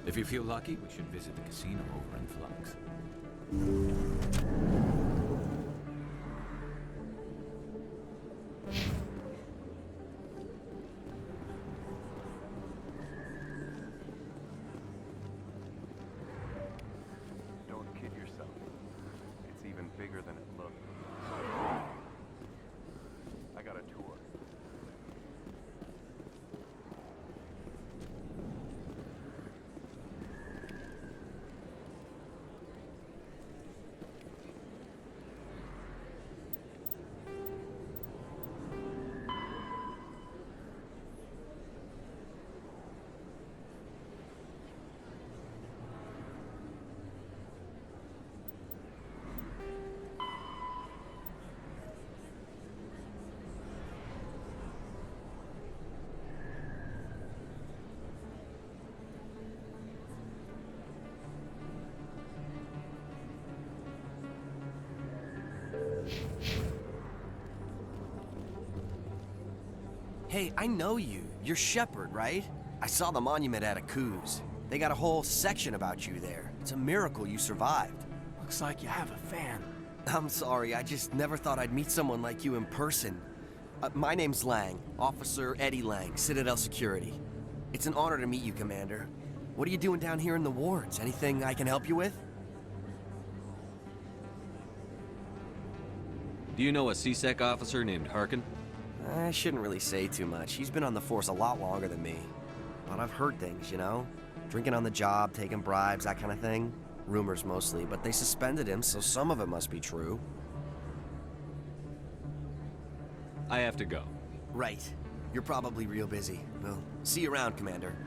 Speaker 3: If you feel lucky, we should visit the casino over in Flux.
Speaker 5: Don't kid yourself. It's even bigger than it looks. I got a tour.
Speaker 6: Hey, I know you. You're Shepard, right? I saw the monument at Akuz. They got a whole section about you there. It's a miracle you survived.
Speaker 14: Looks like you have a fan.
Speaker 6: I'm sorry, I just never thought I'd meet someone like you in person. My name's Lang, Officer Eddie Lang, Citadel Security. It's an honor to meet you, Commander. What are you doing down here in the wards? Anything I can help you with?
Speaker 2: Do you know a CSEC officer named Harkin?
Speaker 6: I shouldn't really say too much. He's been on the force a lot longer than me. But I've heard things, you know? Drinking on the job, taking bribes, that kind of thing. Rumors mostly, but they suspended him, so some of it must be true.
Speaker 2: I have to go.
Speaker 6: Right. You're probably real busy. Well, see you around, Commander.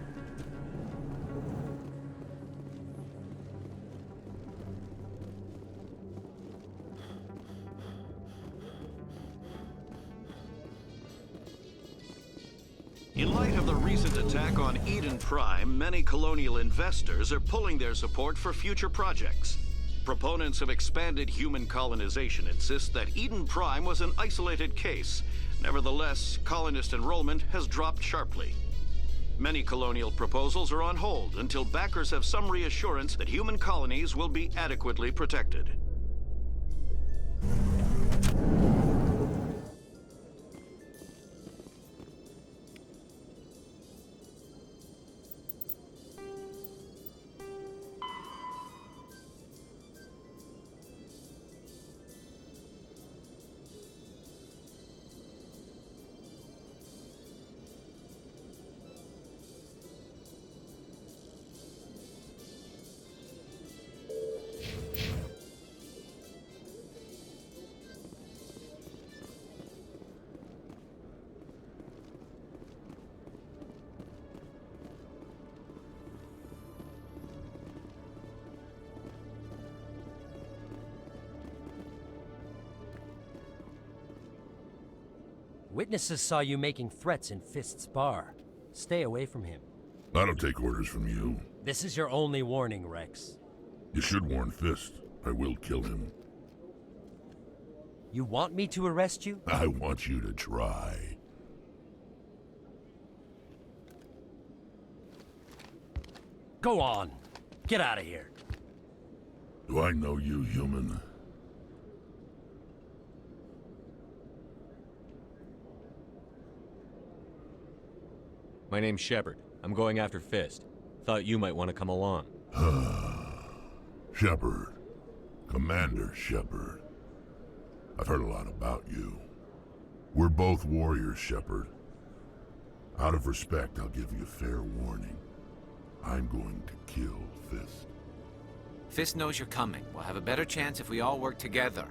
Speaker 8: In light of the recent attack on Eden Prime, many colonial investors are pulling their support for future projects. Proponents of expanded human colonization insist that Eden Prime was an isolated case. Nevertheless, colonist enrollment has dropped sharply. Many colonial proposals are on hold until backers have some reassurance that human colonies will be adequately protected.
Speaker 23: Witnesses saw you making threats in Fist's bar. Stay away from him.
Speaker 24: I don't take orders from you.
Speaker 23: This is your only warning, Rex.
Speaker 24: You should warn Fist. I will kill him.
Speaker 23: You want me to arrest you?
Speaker 24: I want you to try.
Speaker 23: Go on. Get out of here.
Speaker 24: Do I know you, human?
Speaker 18: My name's Shepard. I'm going after Fist. Thought you might want to come along.
Speaker 24: Shepard. Commander Shepard. I've heard a lot about you. We're both warriors, Shepard. Out of respect, I'll give you a fair warning. I'm going to kill Fist.
Speaker 3: Fist knows you're coming. We'll have a better chance if we all work together.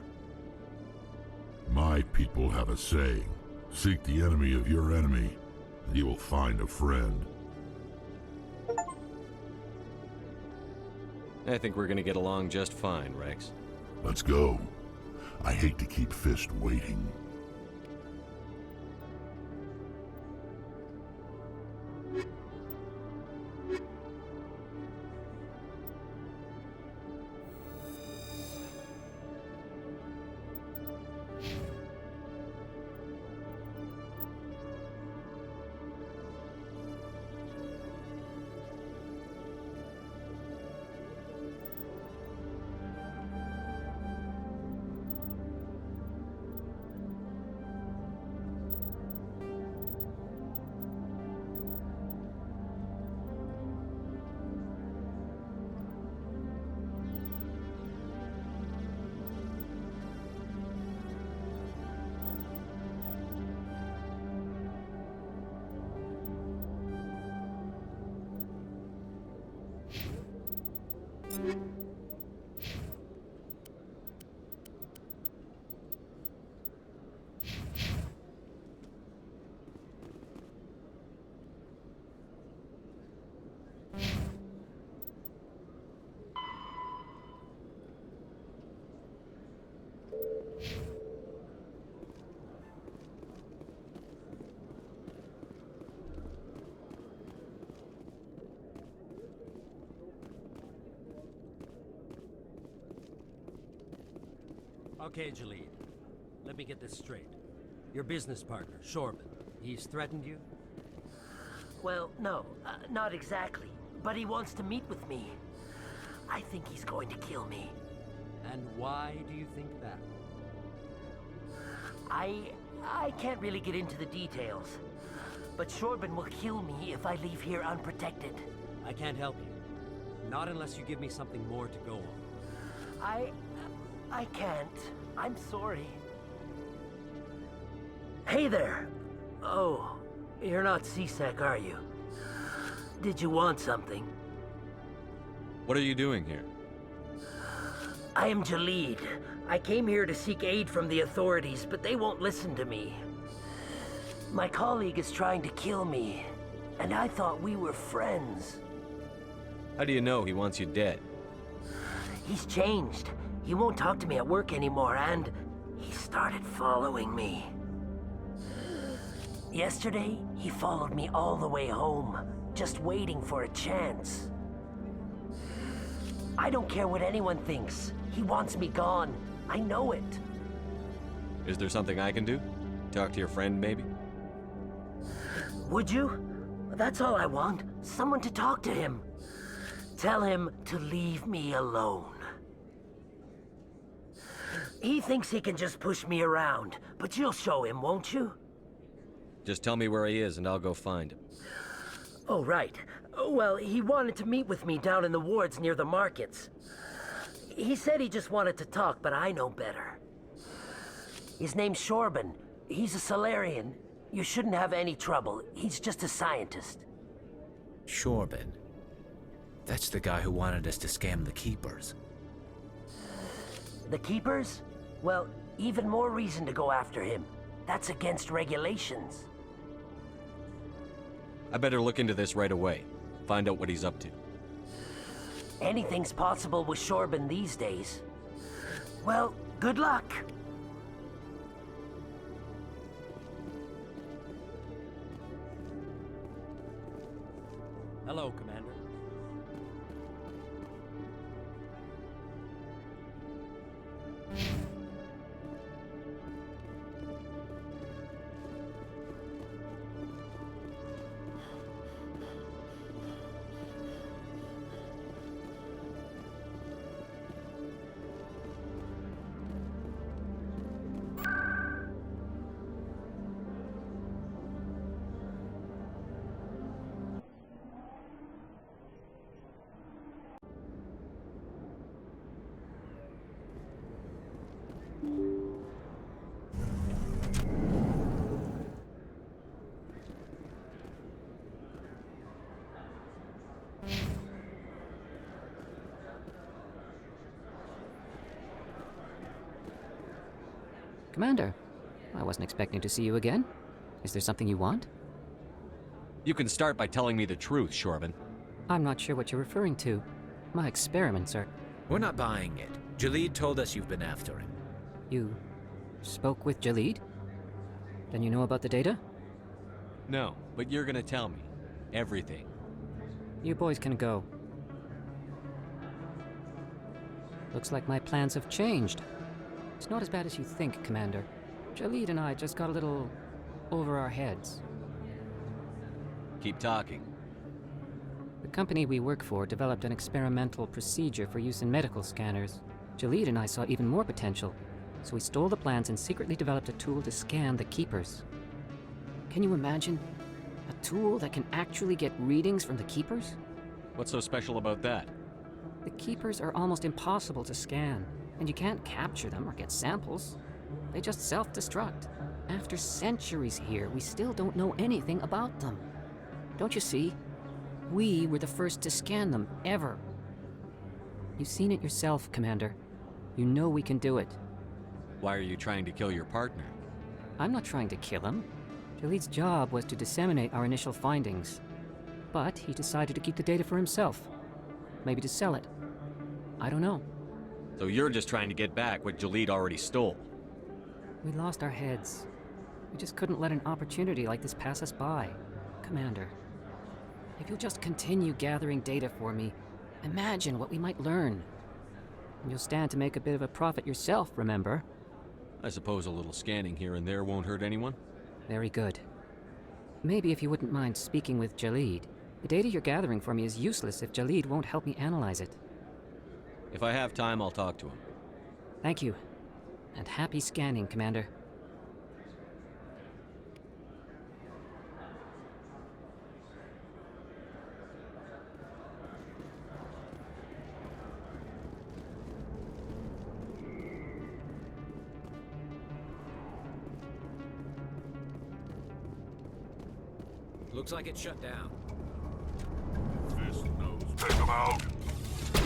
Speaker 24: My people have a saying. Seek the enemy of your enemy, and you will find a friend.
Speaker 2: I think we're gonna get along just fine, Rex.
Speaker 24: Let's go. I hate to keep Fist waiting.
Speaker 23: Okay, Jalid. Let me get this straight. Your business partner, Shorman, He's threatened you?
Speaker 7: Well, no, not exactly. But he wants to meet with me. I think he's going to kill me.
Speaker 23: And why do you think that?
Speaker 7: I can't really get into the details. But Shorban will kill me if I leave here unprotected.
Speaker 23: I can't help you. Not unless you give me something more to go on.
Speaker 7: I can't. I'm sorry. Hey there. Oh, you're not CSEC, are you? Did you want something?
Speaker 2: What are you doing here?
Speaker 7: I am Jalid. I came here to seek aid from the authorities, but they won't listen to me. My colleague is trying to kill me, and I thought we were friends.
Speaker 2: How do you know he wants you dead?
Speaker 7: He's changed. He won't talk to me at work anymore, and he started following me. Yesterday, he followed me all the way home, just waiting for a chance. I don't care what anyone thinks. He wants me gone. I know it.
Speaker 2: Is there something I can do? Talk to your friend, maybe?
Speaker 7: Would you? That's all I want. Someone to talk to him. Tell him to leave me alone. He thinks he can just push me around, but you'll show him, won't you?
Speaker 2: Just tell me where he is and I'll go find him.
Speaker 7: Oh, right. Well, he wanted to meet with me down in the wards near the markets. He said he just wanted to talk, but I know better. His name's Shorban. He's a Solarian. You shouldn't have any trouble. He's just a scientist.
Speaker 3: Shorban. That's the guy who wanted us to scam the Keepers.
Speaker 7: The Keepers? Well, even more reason to go after him. That's against regulations.
Speaker 2: I better look into this right away. Find out what he's up to.
Speaker 7: Anything's possible with Shorban these days. Well, good luck.
Speaker 23: Hello, Commander.
Speaker 11: Commander, I wasn't expecting to see you again. Is there something you want?
Speaker 2: You can start by telling me the truth, Shorban.
Speaker 11: I'm not sure what you're referring to. My experiments are...
Speaker 3: We're not buying it. Jalid told us you've been after him.
Speaker 11: You spoke with Jalid? Then you know about the data?
Speaker 2: No, but you're gonna tell me. Everything.
Speaker 11: You boys can go. Looks like my plans have changed. It's not as bad as you think, Commander. Jalid and I just got a little over our heads.
Speaker 2: Keep talking.
Speaker 11: The company we work for developed an experimental procedure for use in medical scanners. Jalid and I saw even more potential, so we stole the plans and secretly developed a tool to scan the Keepers. Can you imagine? A tool that can actually get readings from the Keepers?
Speaker 2: What's so special about that?
Speaker 11: The Keepers are almost impossible to scan, and you can't capture them or get samples. They just self-destruct. After centuries here, we still don't know anything about them. Don't you see? We were the first to scan them, ever. You've seen it yourself, Commander. You know we can do it.
Speaker 2: Why are you trying to kill your partner?
Speaker 11: I'm not trying to kill him. Jalid's job was to disseminate our initial findings. But he decided to keep the data for himself. Maybe to sell it. I don't know.
Speaker 2: So you're just trying to get back what Jalid already stole?
Speaker 11: We lost our heads. We just couldn't let an opportunity like this pass us by. Commander, if you'll just continue gathering data for me, imagine what we might learn. And you'll stand to make a bit of a profit yourself, remember?
Speaker 2: I suppose a little scanning here and there won't hurt anyone?
Speaker 11: Very good. Maybe if you wouldn't mind speaking with Jalid. The data you're gathering for me is useless if Jalid won't help me analyze it.
Speaker 18: If I have time, I'll talk to him.
Speaker 11: Thank you. And happy scanning, Commander.
Speaker 3: Looks like it's shut down.
Speaker 24: Fist knows. Take him out.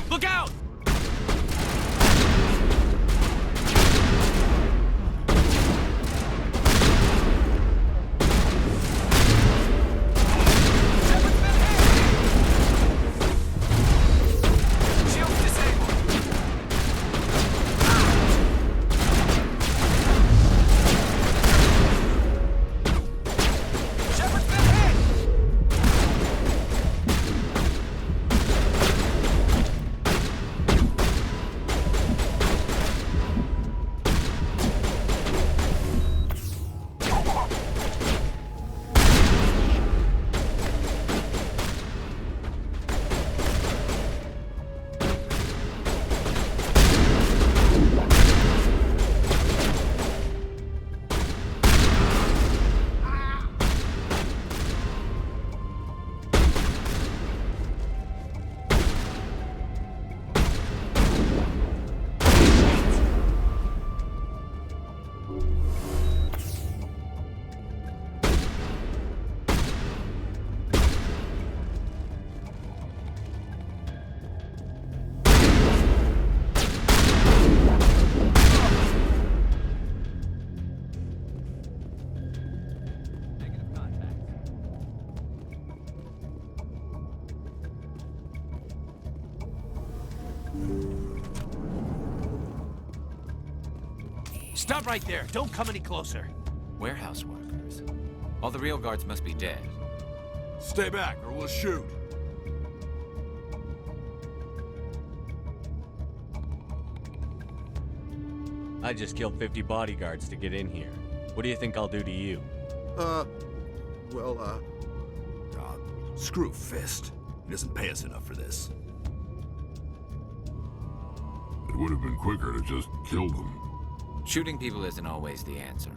Speaker 4: Look out! Stop right there. Don't come any closer.
Speaker 3: Warehouse workers. All the real guards must be dead.
Speaker 24: Stay back or we'll shoot.
Speaker 18: I just killed 50 bodyguards to get in here. What do you think I'll do to you?
Speaker 4: Screw Fist. He doesn't pay us enough for this.
Speaker 24: It would have been quicker to just kill them.
Speaker 3: Shooting people isn't always the answer.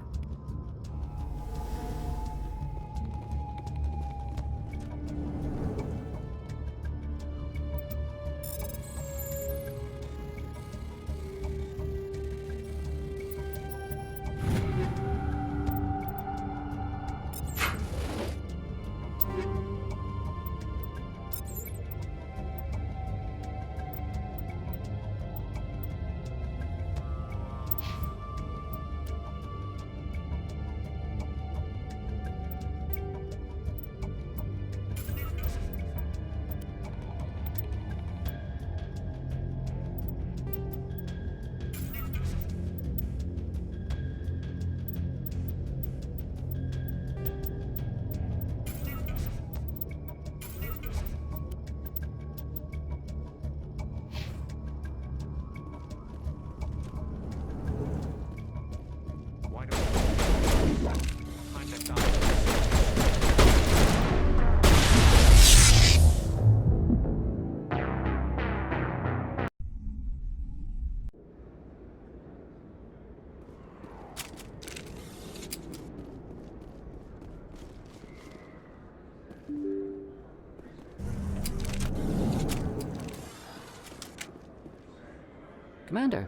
Speaker 11: Commander,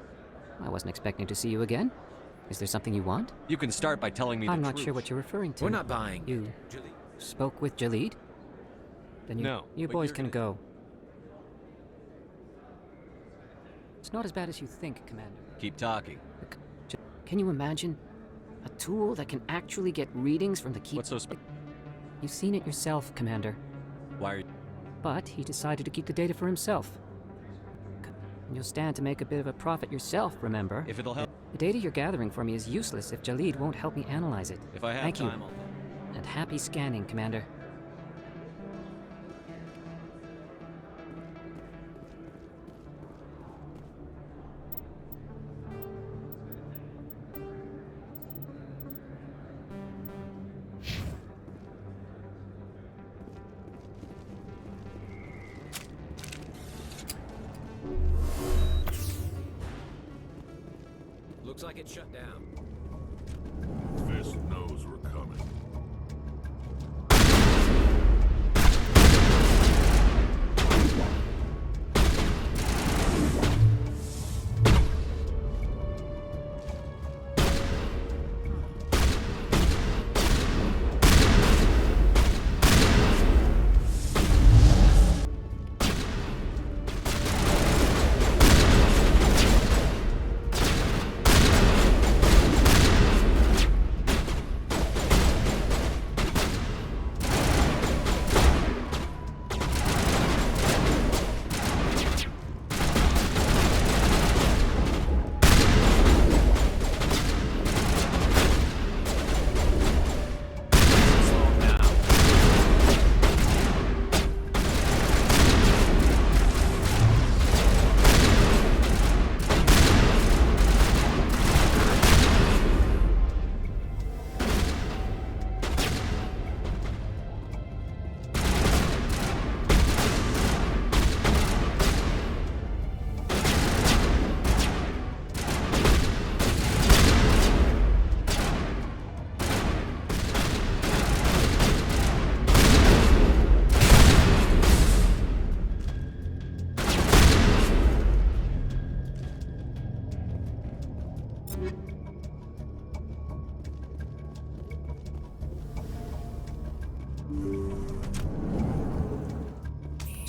Speaker 11: I wasn't expecting to see you again. Is there something you want?
Speaker 18: You can start by telling me the
Speaker 11: I'm
Speaker 18: truth.
Speaker 11: not sure what you're referring to.
Speaker 3: We're not buying.
Speaker 11: You spoke with Jalid? Then
Speaker 18: No,
Speaker 11: you
Speaker 18: but
Speaker 11: boys
Speaker 18: you're
Speaker 11: can
Speaker 18: gonna-
Speaker 11: go. It's not as bad as you think, Commander.
Speaker 18: Keep talking.
Speaker 11: Can you imagine? A tool that can actually get readings from the key...
Speaker 18: What's so special?
Speaker 11: You've seen it yourself, Commander.
Speaker 18: Why are you...
Speaker 11: But he decided to keep the data for himself. And you'll stand to make a bit of a profit yourself, remember?
Speaker 18: If it'll help...
Speaker 11: The data you're gathering for me is useless if Jalid won't help me analyze it.
Speaker 18: If I have
Speaker 11: Thank
Speaker 18: time,
Speaker 11: you.
Speaker 18: I'll...
Speaker 11: And happy scanning, Commander.
Speaker 23: like it's shut down.
Speaker 24: Fist knows we're coming.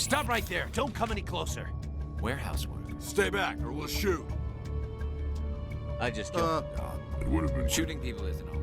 Speaker 4: Stop right there. Don't come any closer.
Speaker 3: Warehouse work.
Speaker 24: Stay back or we'll shoot.
Speaker 2: I just killed
Speaker 24: It would have been
Speaker 3: Shooting people isn't open.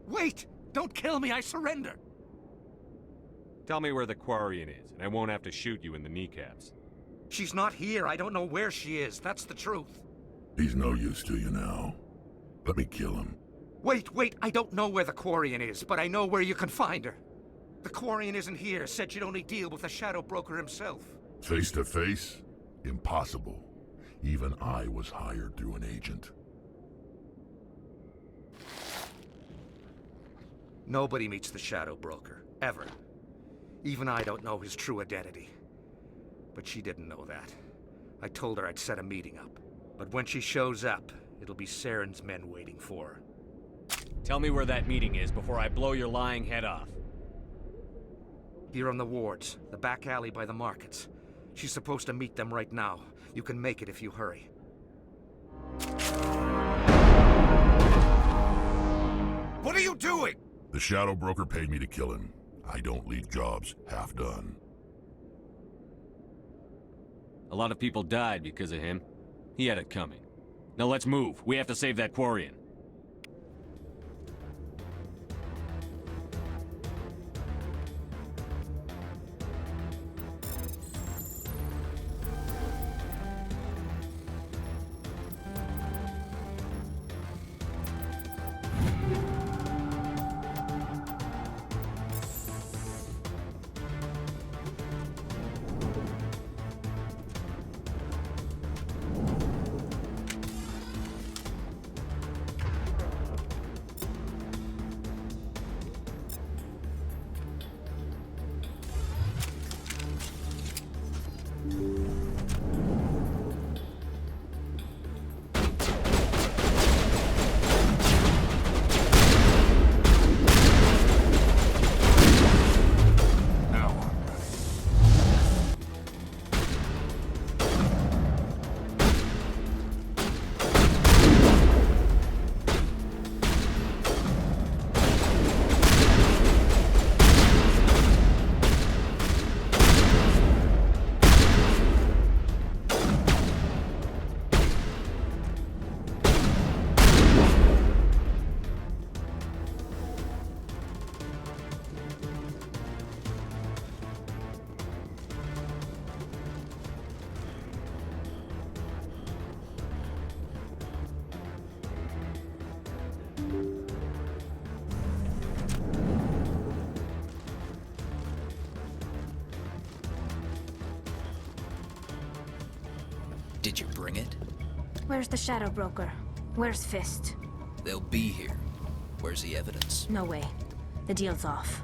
Speaker 19: Wait! Don't kill me, I surrender!
Speaker 18: Tell me where the Quarian is, and I won't have to shoot you in the kneecaps.
Speaker 19: She's not here. I don't know where she is. That's the truth.
Speaker 24: He's no use to you now. Let me kill him.
Speaker 19: Wait! I don't know where the Quarian is, but I know where you can find her. The Quarian isn't here. Said she'd only deal with the Shadow Broker himself.
Speaker 24: Face to face? Impossible. Even I was hired through an agent.
Speaker 19: Nobody meets the Shadow Broker. Ever. Even I don't know his true identity. But she didn't know that. I told her I'd set a meeting up. But when she shows up, it'll be Saren's men waiting for her.
Speaker 18: Tell me where that meeting is before I blow your lying head off.
Speaker 19: Here on the wards, the back alley by the markets. She's supposed to meet them right now. You can make it if you hurry.
Speaker 24: What are you doing? The Shadow Broker paid me to kill him. I don't leave jobs half done.
Speaker 18: A lot of people died because of him. He had it coming. Now let's move. We have to save that Quarian.
Speaker 20: Did you bring it?
Speaker 13: Where's the Shadow Broker? Where's Fist?
Speaker 20: They'll be here. Where's the evidence?
Speaker 13: No way. The deal's off.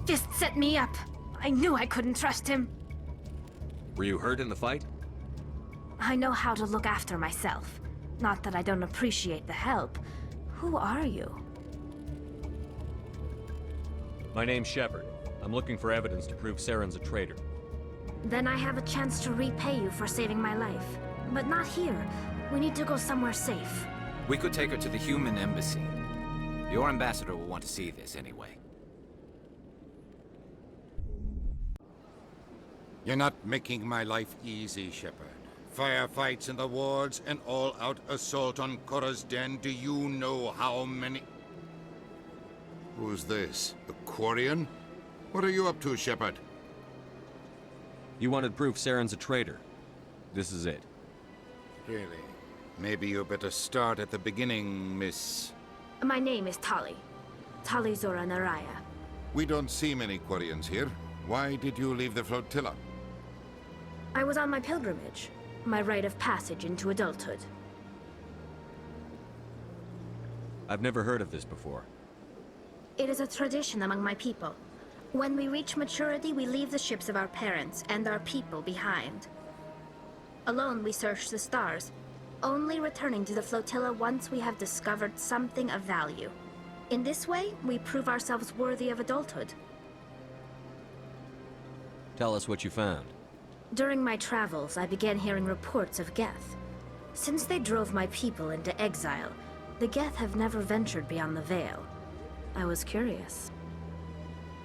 Speaker 13: Fist set me up. I knew I couldn't trust him.
Speaker 18: Were you hurt in the fight?
Speaker 13: I know how to look after myself. Not that I don't appreciate the help. Who are you?
Speaker 18: My name's Shepard. I'm looking for evidence to prove Saren's a traitor.
Speaker 13: Then I have a chance to repay you for saving my life. But not here. We need to go somewhere safe.
Speaker 3: We could take her to the human embassy. Your ambassador will want to see this anyway.
Speaker 15: You're not making my life easy, Shepard. Firefights in the wards, an all-out assault on Korra's den. Do you know how many... Who's this? The Quarian? What are you up to, Shepard?
Speaker 18: You wanted proof Saren's a traitor. This is it.
Speaker 15: Really? Maybe you better start at the beginning, Miss...
Speaker 13: My name is Tali. Tali Zora Naraya.
Speaker 15: We don't see many Quarians here. Why did you leave the flotilla?
Speaker 13: I was on my pilgrimage. My rite of passage into adulthood.
Speaker 18: I've never heard of this before.
Speaker 13: It is a tradition among my people. When we reach maturity, we leave the ships of our parents and our people behind. Alone, we search the stars, only returning to the flotilla once we have discovered something of value. In this way, we prove ourselves worthy of adulthood.
Speaker 2: Tell us what you found.
Speaker 13: During my travels, I began hearing reports of Geth. Since they drove my people into exile, the Geth have never ventured beyond the Veil. I was curious.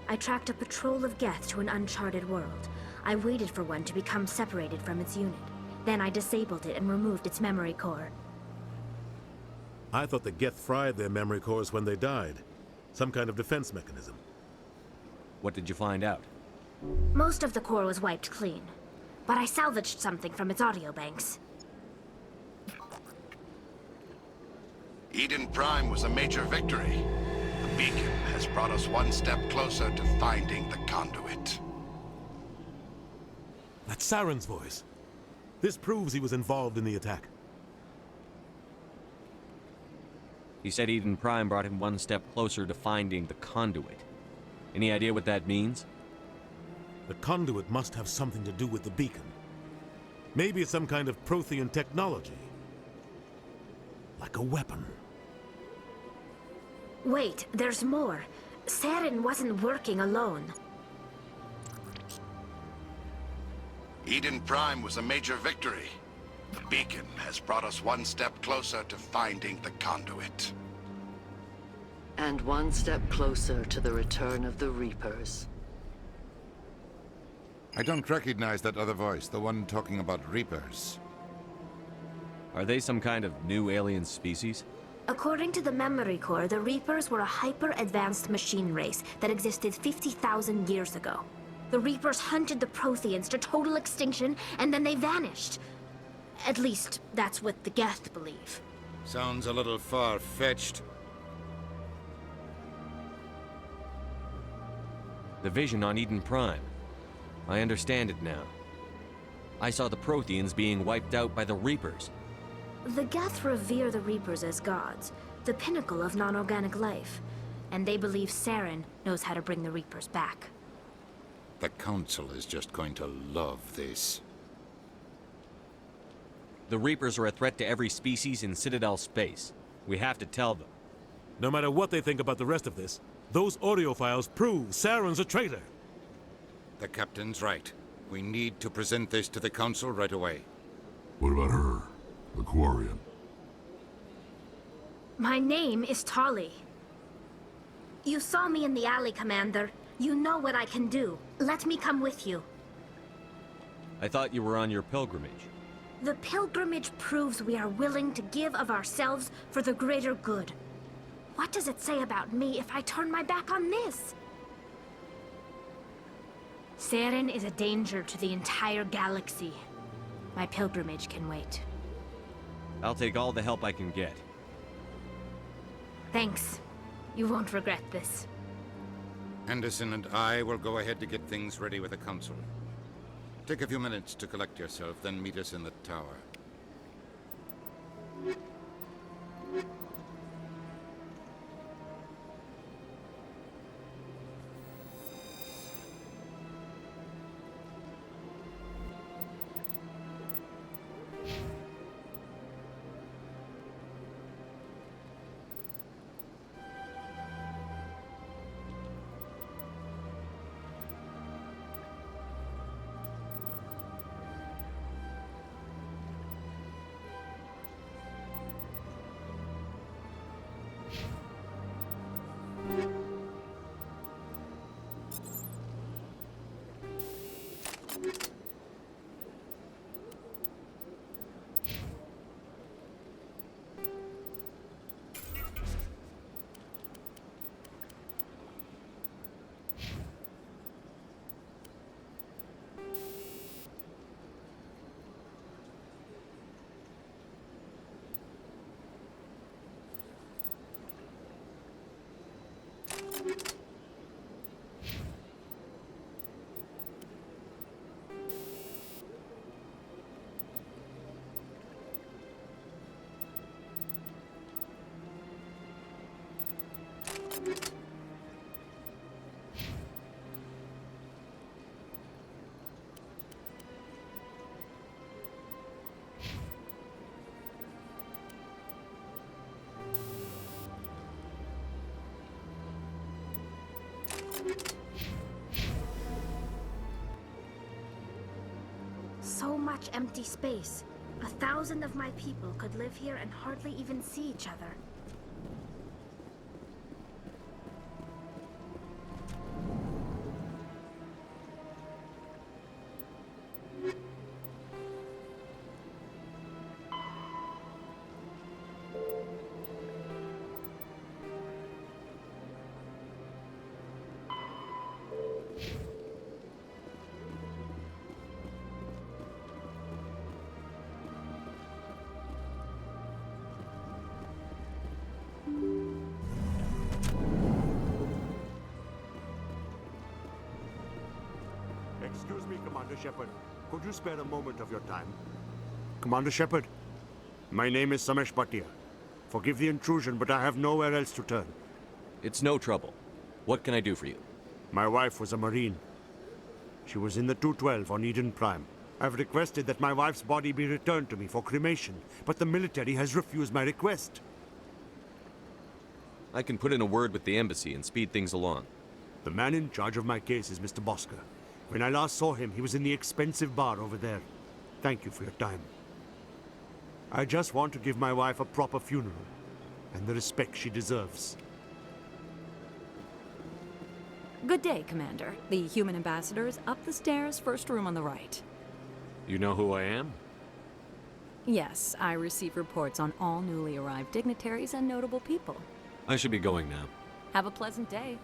Speaker 13: I tracked a patrol of Geth to an uncharted world. I waited for one to become separated from its unit. Then I disabled it and removed its memory core.
Speaker 10: I thought the Geth fried their memory cores when they died. Some kind of defense mechanism.
Speaker 2: What did you find out?
Speaker 13: Most of the core was wiped clean, but I salvaged something from its audio banks.
Speaker 15: Eden Prime was a major victory. The beacon has brought us one step closer to finding the conduit.
Speaker 10: That's Saren's voice. This proves he was involved in the attack.
Speaker 2: He said Eden Prime brought him one step closer to finding the conduit. Any idea what that means?
Speaker 10: The conduit must have something to do with the beacon. Maybe it's some kind of Prothean technology. Like a weapon.
Speaker 13: Wait, there's more. Saren wasn't working alone.
Speaker 15: Eden Prime was a major victory. The beacon has brought us one step closer to finding the conduit.
Speaker 16: And one step closer to the return of the Reapers.
Speaker 15: I don't recognize that other voice, the one talking about Reapers.
Speaker 2: Are they some kind of new alien species?
Speaker 13: According to the memory core, the Reapers were a hyper-advanced machine race that existed 50,000 years ago. The Reapers hunted the Protheans to total extinction, and then they vanished. At least, that's what the Geth believe.
Speaker 15: Sounds a little far-fetched.
Speaker 2: The vision on Eden Prime. I understand it now. I saw the Protheans being wiped out by the Reapers.
Speaker 13: The Geth revere the Reapers as gods, the pinnacle of non-organic life. And they believe Saren knows how to bring the Reapers back.
Speaker 15: The Council is just going to love this.
Speaker 2: The Reapers are a threat to every species in Citadel space. We have to tell them.
Speaker 10: No matter what they think about the rest of this, those audio files prove Saren's a traitor.
Speaker 15: The Captain's right. We need to present this to the Council right away.
Speaker 24: What about her? The Quarian?
Speaker 13: My name is Tali. You saw me in the alley, Commander. You know what I can do. Let me come with you.
Speaker 2: I thought you were on your pilgrimage.
Speaker 13: The pilgrimage proves we are willing to give of ourselves for the greater good. What does it say about me if I turn my back on this? Saren is a danger to the entire galaxy. My pilgrimage can wait.
Speaker 2: I'll take all the help I can get.
Speaker 13: Thanks. You won't regret this.
Speaker 15: Anderson and I will go ahead to get things ready with the Council. Take a few minutes to collect yourself, then meet us in the tower.
Speaker 13: So much empty space. 1,000 of my people could live here and hardly even see each other.
Speaker 9: Excuse me, Commander Shepard. Could you spare a moment of your time? Commander Shepard, my name is Samesh Bhatia. Forgive the intrusion, but I have nowhere else to turn.
Speaker 18: It's no trouble. What can I do for you?
Speaker 9: My wife was a Marine. She was in the 212 on Eden Prime. I've requested that my wife's body be returned to me for cremation, but the military has refused my request.
Speaker 18: I can put in a word with the embassy and speed things along.
Speaker 9: The man in charge of my case is Mr. Bosker. When I last saw him, he was in the expensive bar over there. Thank you for your time. I just want to give my wife a proper funeral, and the respect she deserves.
Speaker 17: Good day, Commander. The human ambassador is up the stairs, first room on the right.
Speaker 18: You know who I am?
Speaker 17: Yes, I receive reports on all newly arrived dignitaries and notable people.
Speaker 18: I should be going now.
Speaker 17: Have a pleasant day.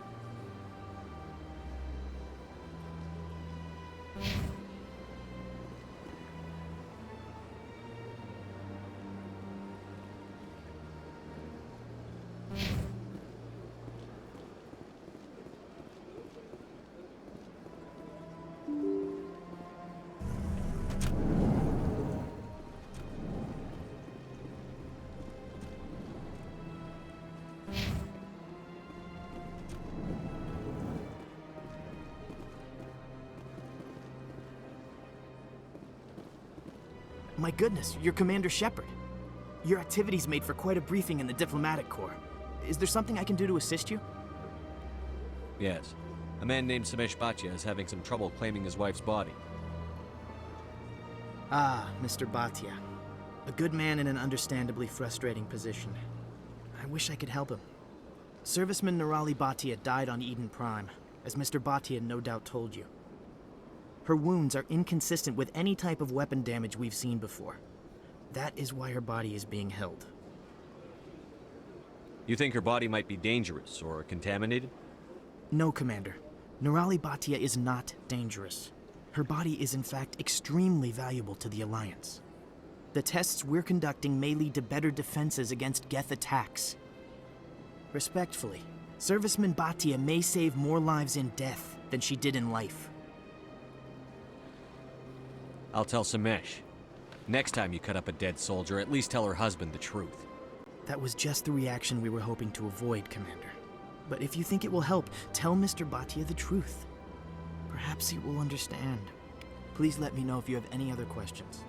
Speaker 21: My goodness, you're Commander Shepard. Your activities made for quite a briefing in the Diplomatic Corps. Is there something I can do to assist you?
Speaker 18: Yes. A man named Samesh Bhatia is having some trouble claiming his wife's body.
Speaker 21: Ah, Mr. Bhatia. A good man in an understandably frustrating position. I wish I could help him. Serviceman Nirali Bhatia died on Eden Prime, as Mr. Bhatia no doubt told you. Her wounds are inconsistent with any type of weapon damage we've seen before. That is why her body is being held.
Speaker 18: You think her body might be dangerous or contaminated?
Speaker 21: No, Commander. Nirali Bhatia is not dangerous. Her body is in fact extremely valuable to the Alliance. The tests we're conducting may lead to better defenses against Geth attacks. Respectfully, Serviceman Bhatia may save more lives in death than she did in life.
Speaker 18: I'll tell Samesh. Next time you cut up a dead soldier, at least tell her husband the truth.
Speaker 21: That was just the reaction we were hoping to avoid, Commander. But if you think it will help, tell Mr. Bhatia the truth. Perhaps he will understand. Please let me know if you have any other questions.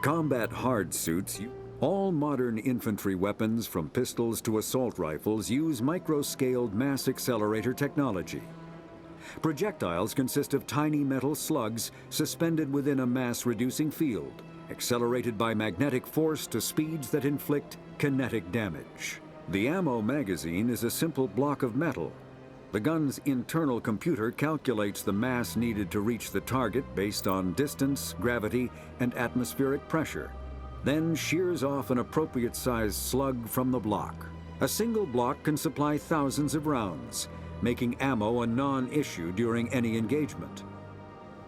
Speaker 12: Combat hard suits. All modern infantry weapons, from pistols to assault rifles, use micro-scaled mass accelerator technology. Projectiles consist of tiny metal slugs suspended within a mass-reducing field, accelerated by magnetic force to speeds that inflict kinetic damage. The ammo magazine is a simple block of metal. The gun's internal computer calculates the mass needed to reach the target based on distance, gravity, and atmospheric pressure, then shears off an appropriate-sized slug from the block. A single block can supply thousands of rounds, making ammo a non-issue during any engagement.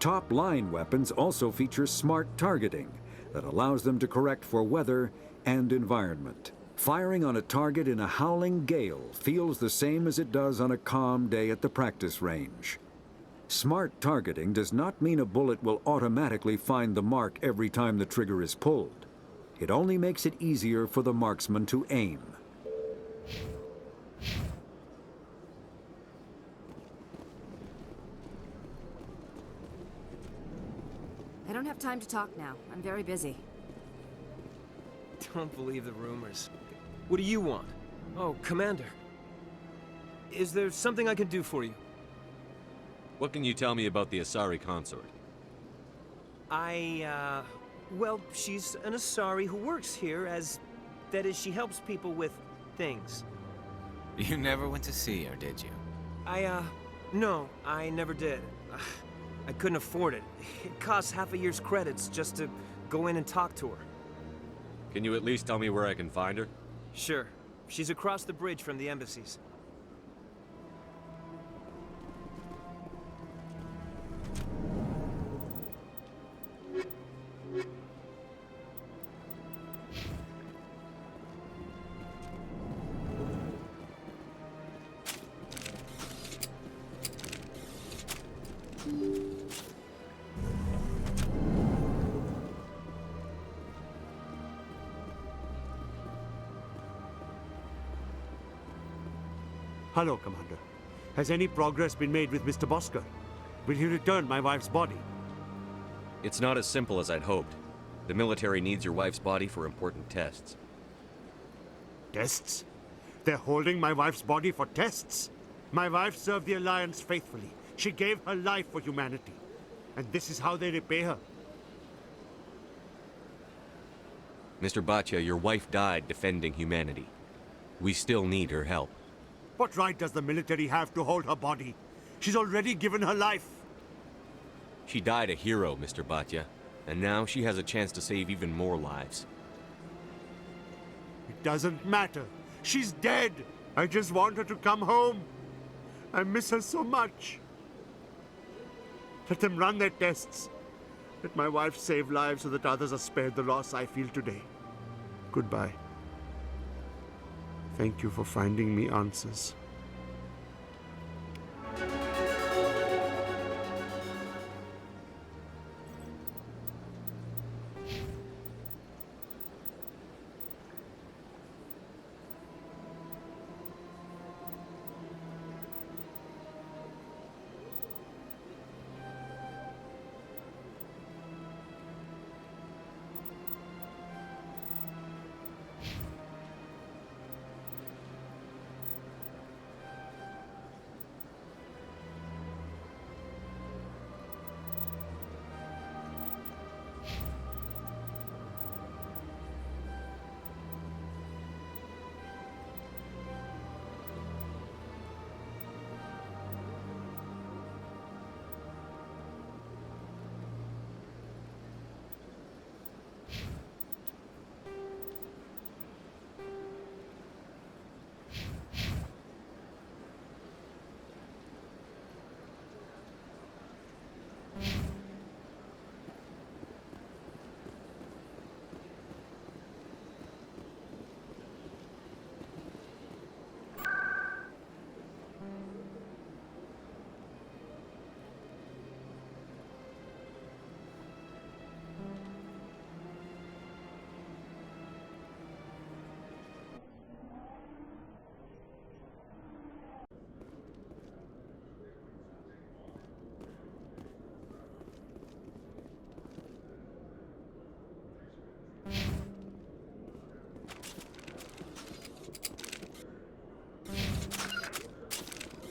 Speaker 12: Top-line weapons also feature smart targeting that allows them to correct for weather and environment. Firing on a target in a howling gale feels the same as it does on a calm day at the practice range. Smart targeting does not mean a bullet will automatically find the mark every time the trigger is pulled. It only makes it easier for the marksman to aim.
Speaker 22: I don't have time to talk now. I'm very busy.
Speaker 25: Don't believe the rumors. What do you want? Oh, Commander. Is there something I can do for you?
Speaker 18: What can you tell me about the Asari consort?
Speaker 25: Well, she's an Asari who works here as... That is, she helps people with things.
Speaker 3: You never went to see her, did you?
Speaker 25: No, I never did. I couldn't afford it. It costs half a year's credits just to go in and talk to her.
Speaker 18: Can you at least tell me where I can find her?
Speaker 25: Sure. She's across the bridge from the embassies.
Speaker 9: Hello, Commander. Has any progress been made with Mr. Bosker? Will he return my wife's body?
Speaker 18: It's not as simple as I'd hoped. The military needs your wife's body for important tests.
Speaker 9: Tests? They're holding my wife's body for tests? My wife served the Alliance faithfully. She gave her life for humanity. And this is how they repay her.
Speaker 18: Mr. Bhatia, your wife died defending humanity. We still need her help.
Speaker 9: What right does the military have to hold her body? She's already given her life.
Speaker 18: She died a hero, Mr. Bhatia, and now she has a chance to save even more lives.
Speaker 9: It doesn't matter. She's dead. I just want her to come home. I miss her so much. Let them run their tests. Let my wife save lives so that others are spared the loss I feel today. Goodbye. Thank you for finding me answers.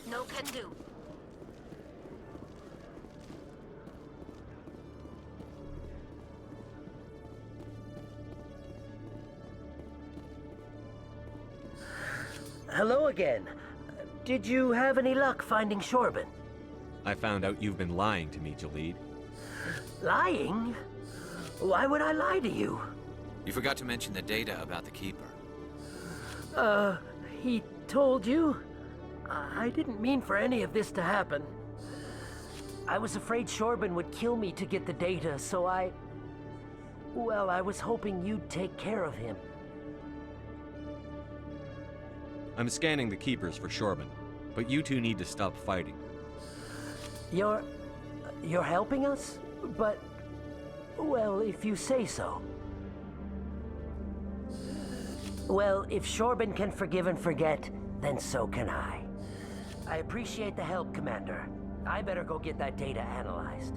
Speaker 7: No can do. Hello again. Did you have any luck finding Shorban?
Speaker 18: I found out you've been lying to me, Jalid.
Speaker 7: Lying? Why would I lie to you?
Speaker 3: You forgot to mention the data about the Keeper.
Speaker 7: He told you? I didn't mean for any of this to happen. I was afraid Shorban would kill me to get the data, so well, I was hoping you'd take care of him.
Speaker 18: I'm scanning the Keepers for Shorban, but you two need to stop fighting.
Speaker 7: You're helping us? But, well, if you say so. Well, if Shorban can forgive and forget, then so can I. I appreciate the help, Commander. I better go get that data analyzed.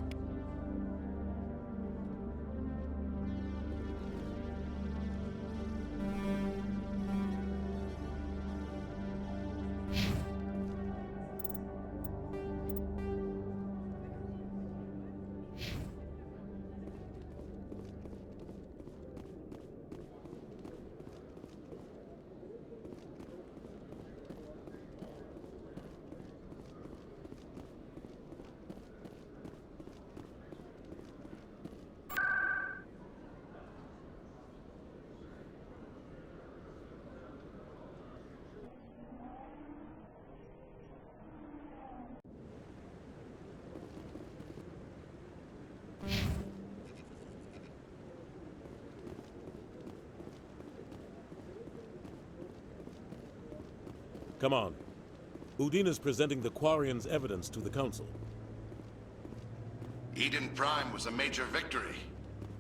Speaker 10: Come on. Udina's presenting the Quarian's evidence to the Council.
Speaker 1: Eden Prime was a major victory.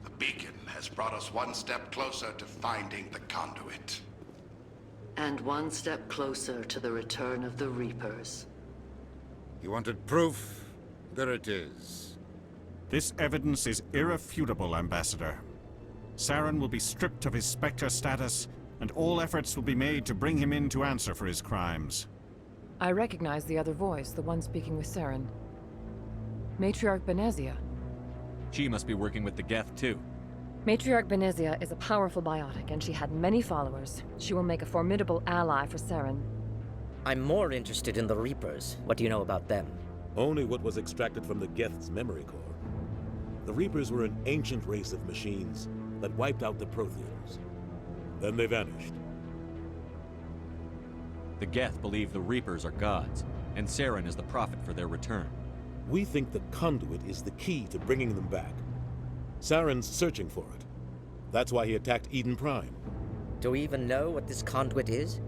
Speaker 1: The beacon has brought us one step closer to finding the conduit.
Speaker 16: And one step closer to the return of the Reapers.
Speaker 15: You wanted proof? There it is.
Speaker 5: This evidence is irrefutable, Ambassador. Saren will be stripped of his Spectre status, and all efforts will be made to bring him in to answer for his crimes.
Speaker 6: I recognize the other voice, the one speaking with Saren. Matriarch Benezia.
Speaker 18: She must be working with the Geth, too.
Speaker 6: Matriarch Benezia is a powerful biotic, and she had many followers. She will make a formidable ally for Saren.
Speaker 8: I'm more interested in the Reapers. What do you know about them?
Speaker 10: Only what was extracted from the Geth's memory core. The Reapers were an ancient race of machines that wiped out the Protheans. Then they vanished.
Speaker 18: The Geth believe the Reapers are gods, and Saren is the prophet for their return.
Speaker 10: We think the conduit is the key to bringing them back. Saren's searching for it. That's why he attacked Eden Prime.
Speaker 8: Do we even know what this conduit is?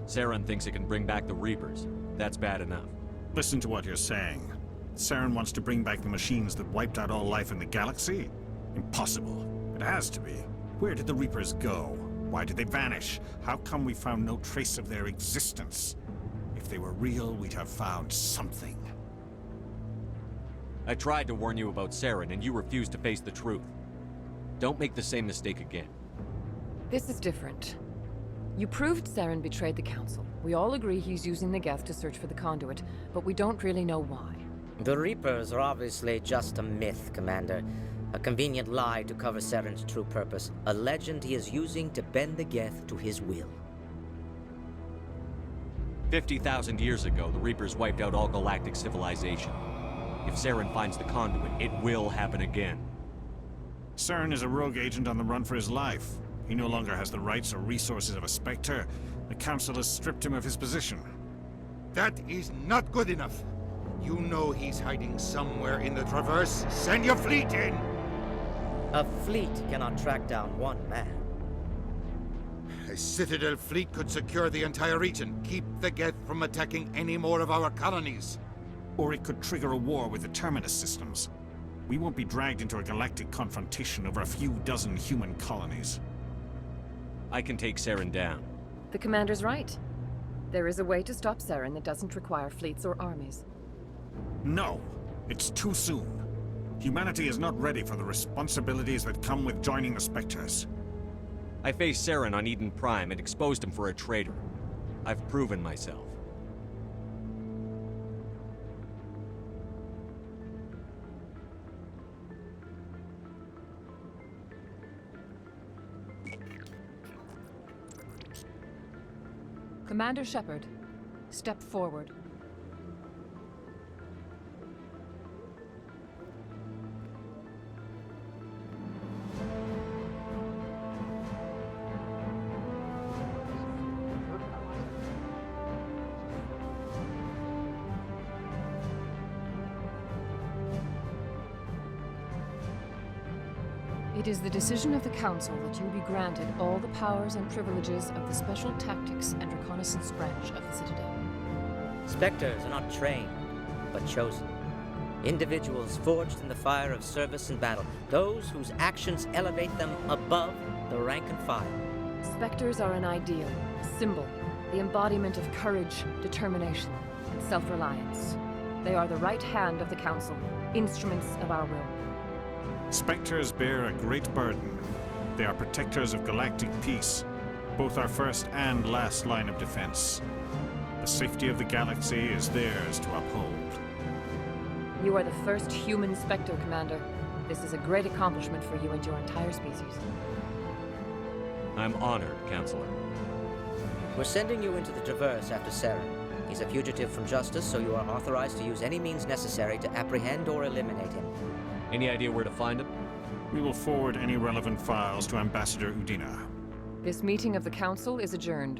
Speaker 18: Saren thinks it can bring back the Reapers. That's bad enough.
Speaker 5: Listen to what you're saying. Saren wants to bring back the machines that wiped out all life in the galaxy? Impossible. It has to be. Where did the Reapers go? Why did they vanish? How come we found no trace of their existence? If they were real, we'd have found something.
Speaker 18: I tried to warn you about Saren, and you refused to face the truth. Don't make the same mistake again.
Speaker 6: This is different. You proved Saren betrayed the Council. We all agree he's using the Geth to search for the conduit, but we don't really know why.
Speaker 8: The Reapers are obviously just a myth, Commander. A convenient lie to cover Saren's true purpose. A legend he is using to bend the Geth to his will.
Speaker 18: 50,000 years ago, the Reapers wiped out all galactic civilization. If Saren finds the conduit, it will happen again.
Speaker 5: Saren is a rogue agent on the run for his life. He no longer has the rights or resources of a Spectre. The Council has stripped him of his position.
Speaker 15: That is not good enough. You know he's hiding somewhere in the Traverse. Send your fleet in!
Speaker 8: A fleet cannot track down one man.
Speaker 15: A Citadel fleet could secure the entire region, keep the Geth from attacking any more of our colonies.
Speaker 5: Or it could trigger a war with the Terminus systems. We won't be dragged into a galactic confrontation over a few dozen human colonies.
Speaker 18: I can take Saren down.
Speaker 6: The Commander's right. There is a way to stop Saren that doesn't require fleets or armies.
Speaker 5: No, it's too soon. Humanity is not ready for the responsibilities that come with joining the Spectres.
Speaker 18: I faced Saren on Eden Prime and exposed him for a traitor. I've proven myself.
Speaker 6: Commander Shepard, step forward. It is the decision of the Council that you be granted all the powers and privileges of the Special Tactics and Reconnaissance Branch of the Citadel.
Speaker 8: Spectres are not trained, but chosen. Individuals forged in the fire of service and battle. Those whose actions elevate them above the rank and file.
Speaker 6: Spectres are an ideal, a symbol, the embodiment of courage, determination, and self-reliance. They are the right hand of the Council, instruments of our will.
Speaker 5: Spectres bear a great burden. They are protectors of galactic peace, both our first and last line of defense. The safety of the galaxy is theirs to uphold.
Speaker 6: You are the first human Spectre, Commander. This is a great accomplishment for you and your entire species.
Speaker 18: I'm honored, Counselor.
Speaker 8: We're sending you into the Traverse after Saren. He's a fugitive from justice, so you are authorized to use any means necessary to apprehend or eliminate him.
Speaker 18: Any idea where to find him?
Speaker 5: We will forward any relevant files to Ambassador Udina.
Speaker 6: This meeting of the Council is adjourned.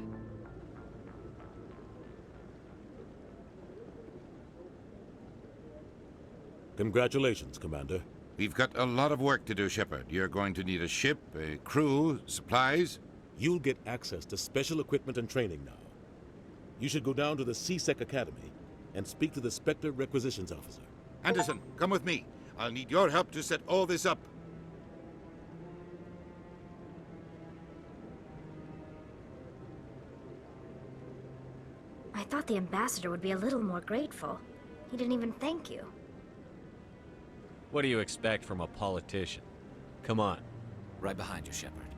Speaker 10: Congratulations, Commander.
Speaker 15: We've got a lot of work to do, Shepard. You're going to need a ship, a crew, supplies.
Speaker 10: You'll get access to special equipment and training now. You should go down to the CSEC Academy and speak to the Spectre Requisitions Officer.
Speaker 15: Anderson, come with me. I'll need your help to set all this up.
Speaker 13: I thought the ambassador would be a little more grateful. He didn't even thank you.
Speaker 18: What do you expect from a politician? Come on.
Speaker 20: Right behind you, Shepard.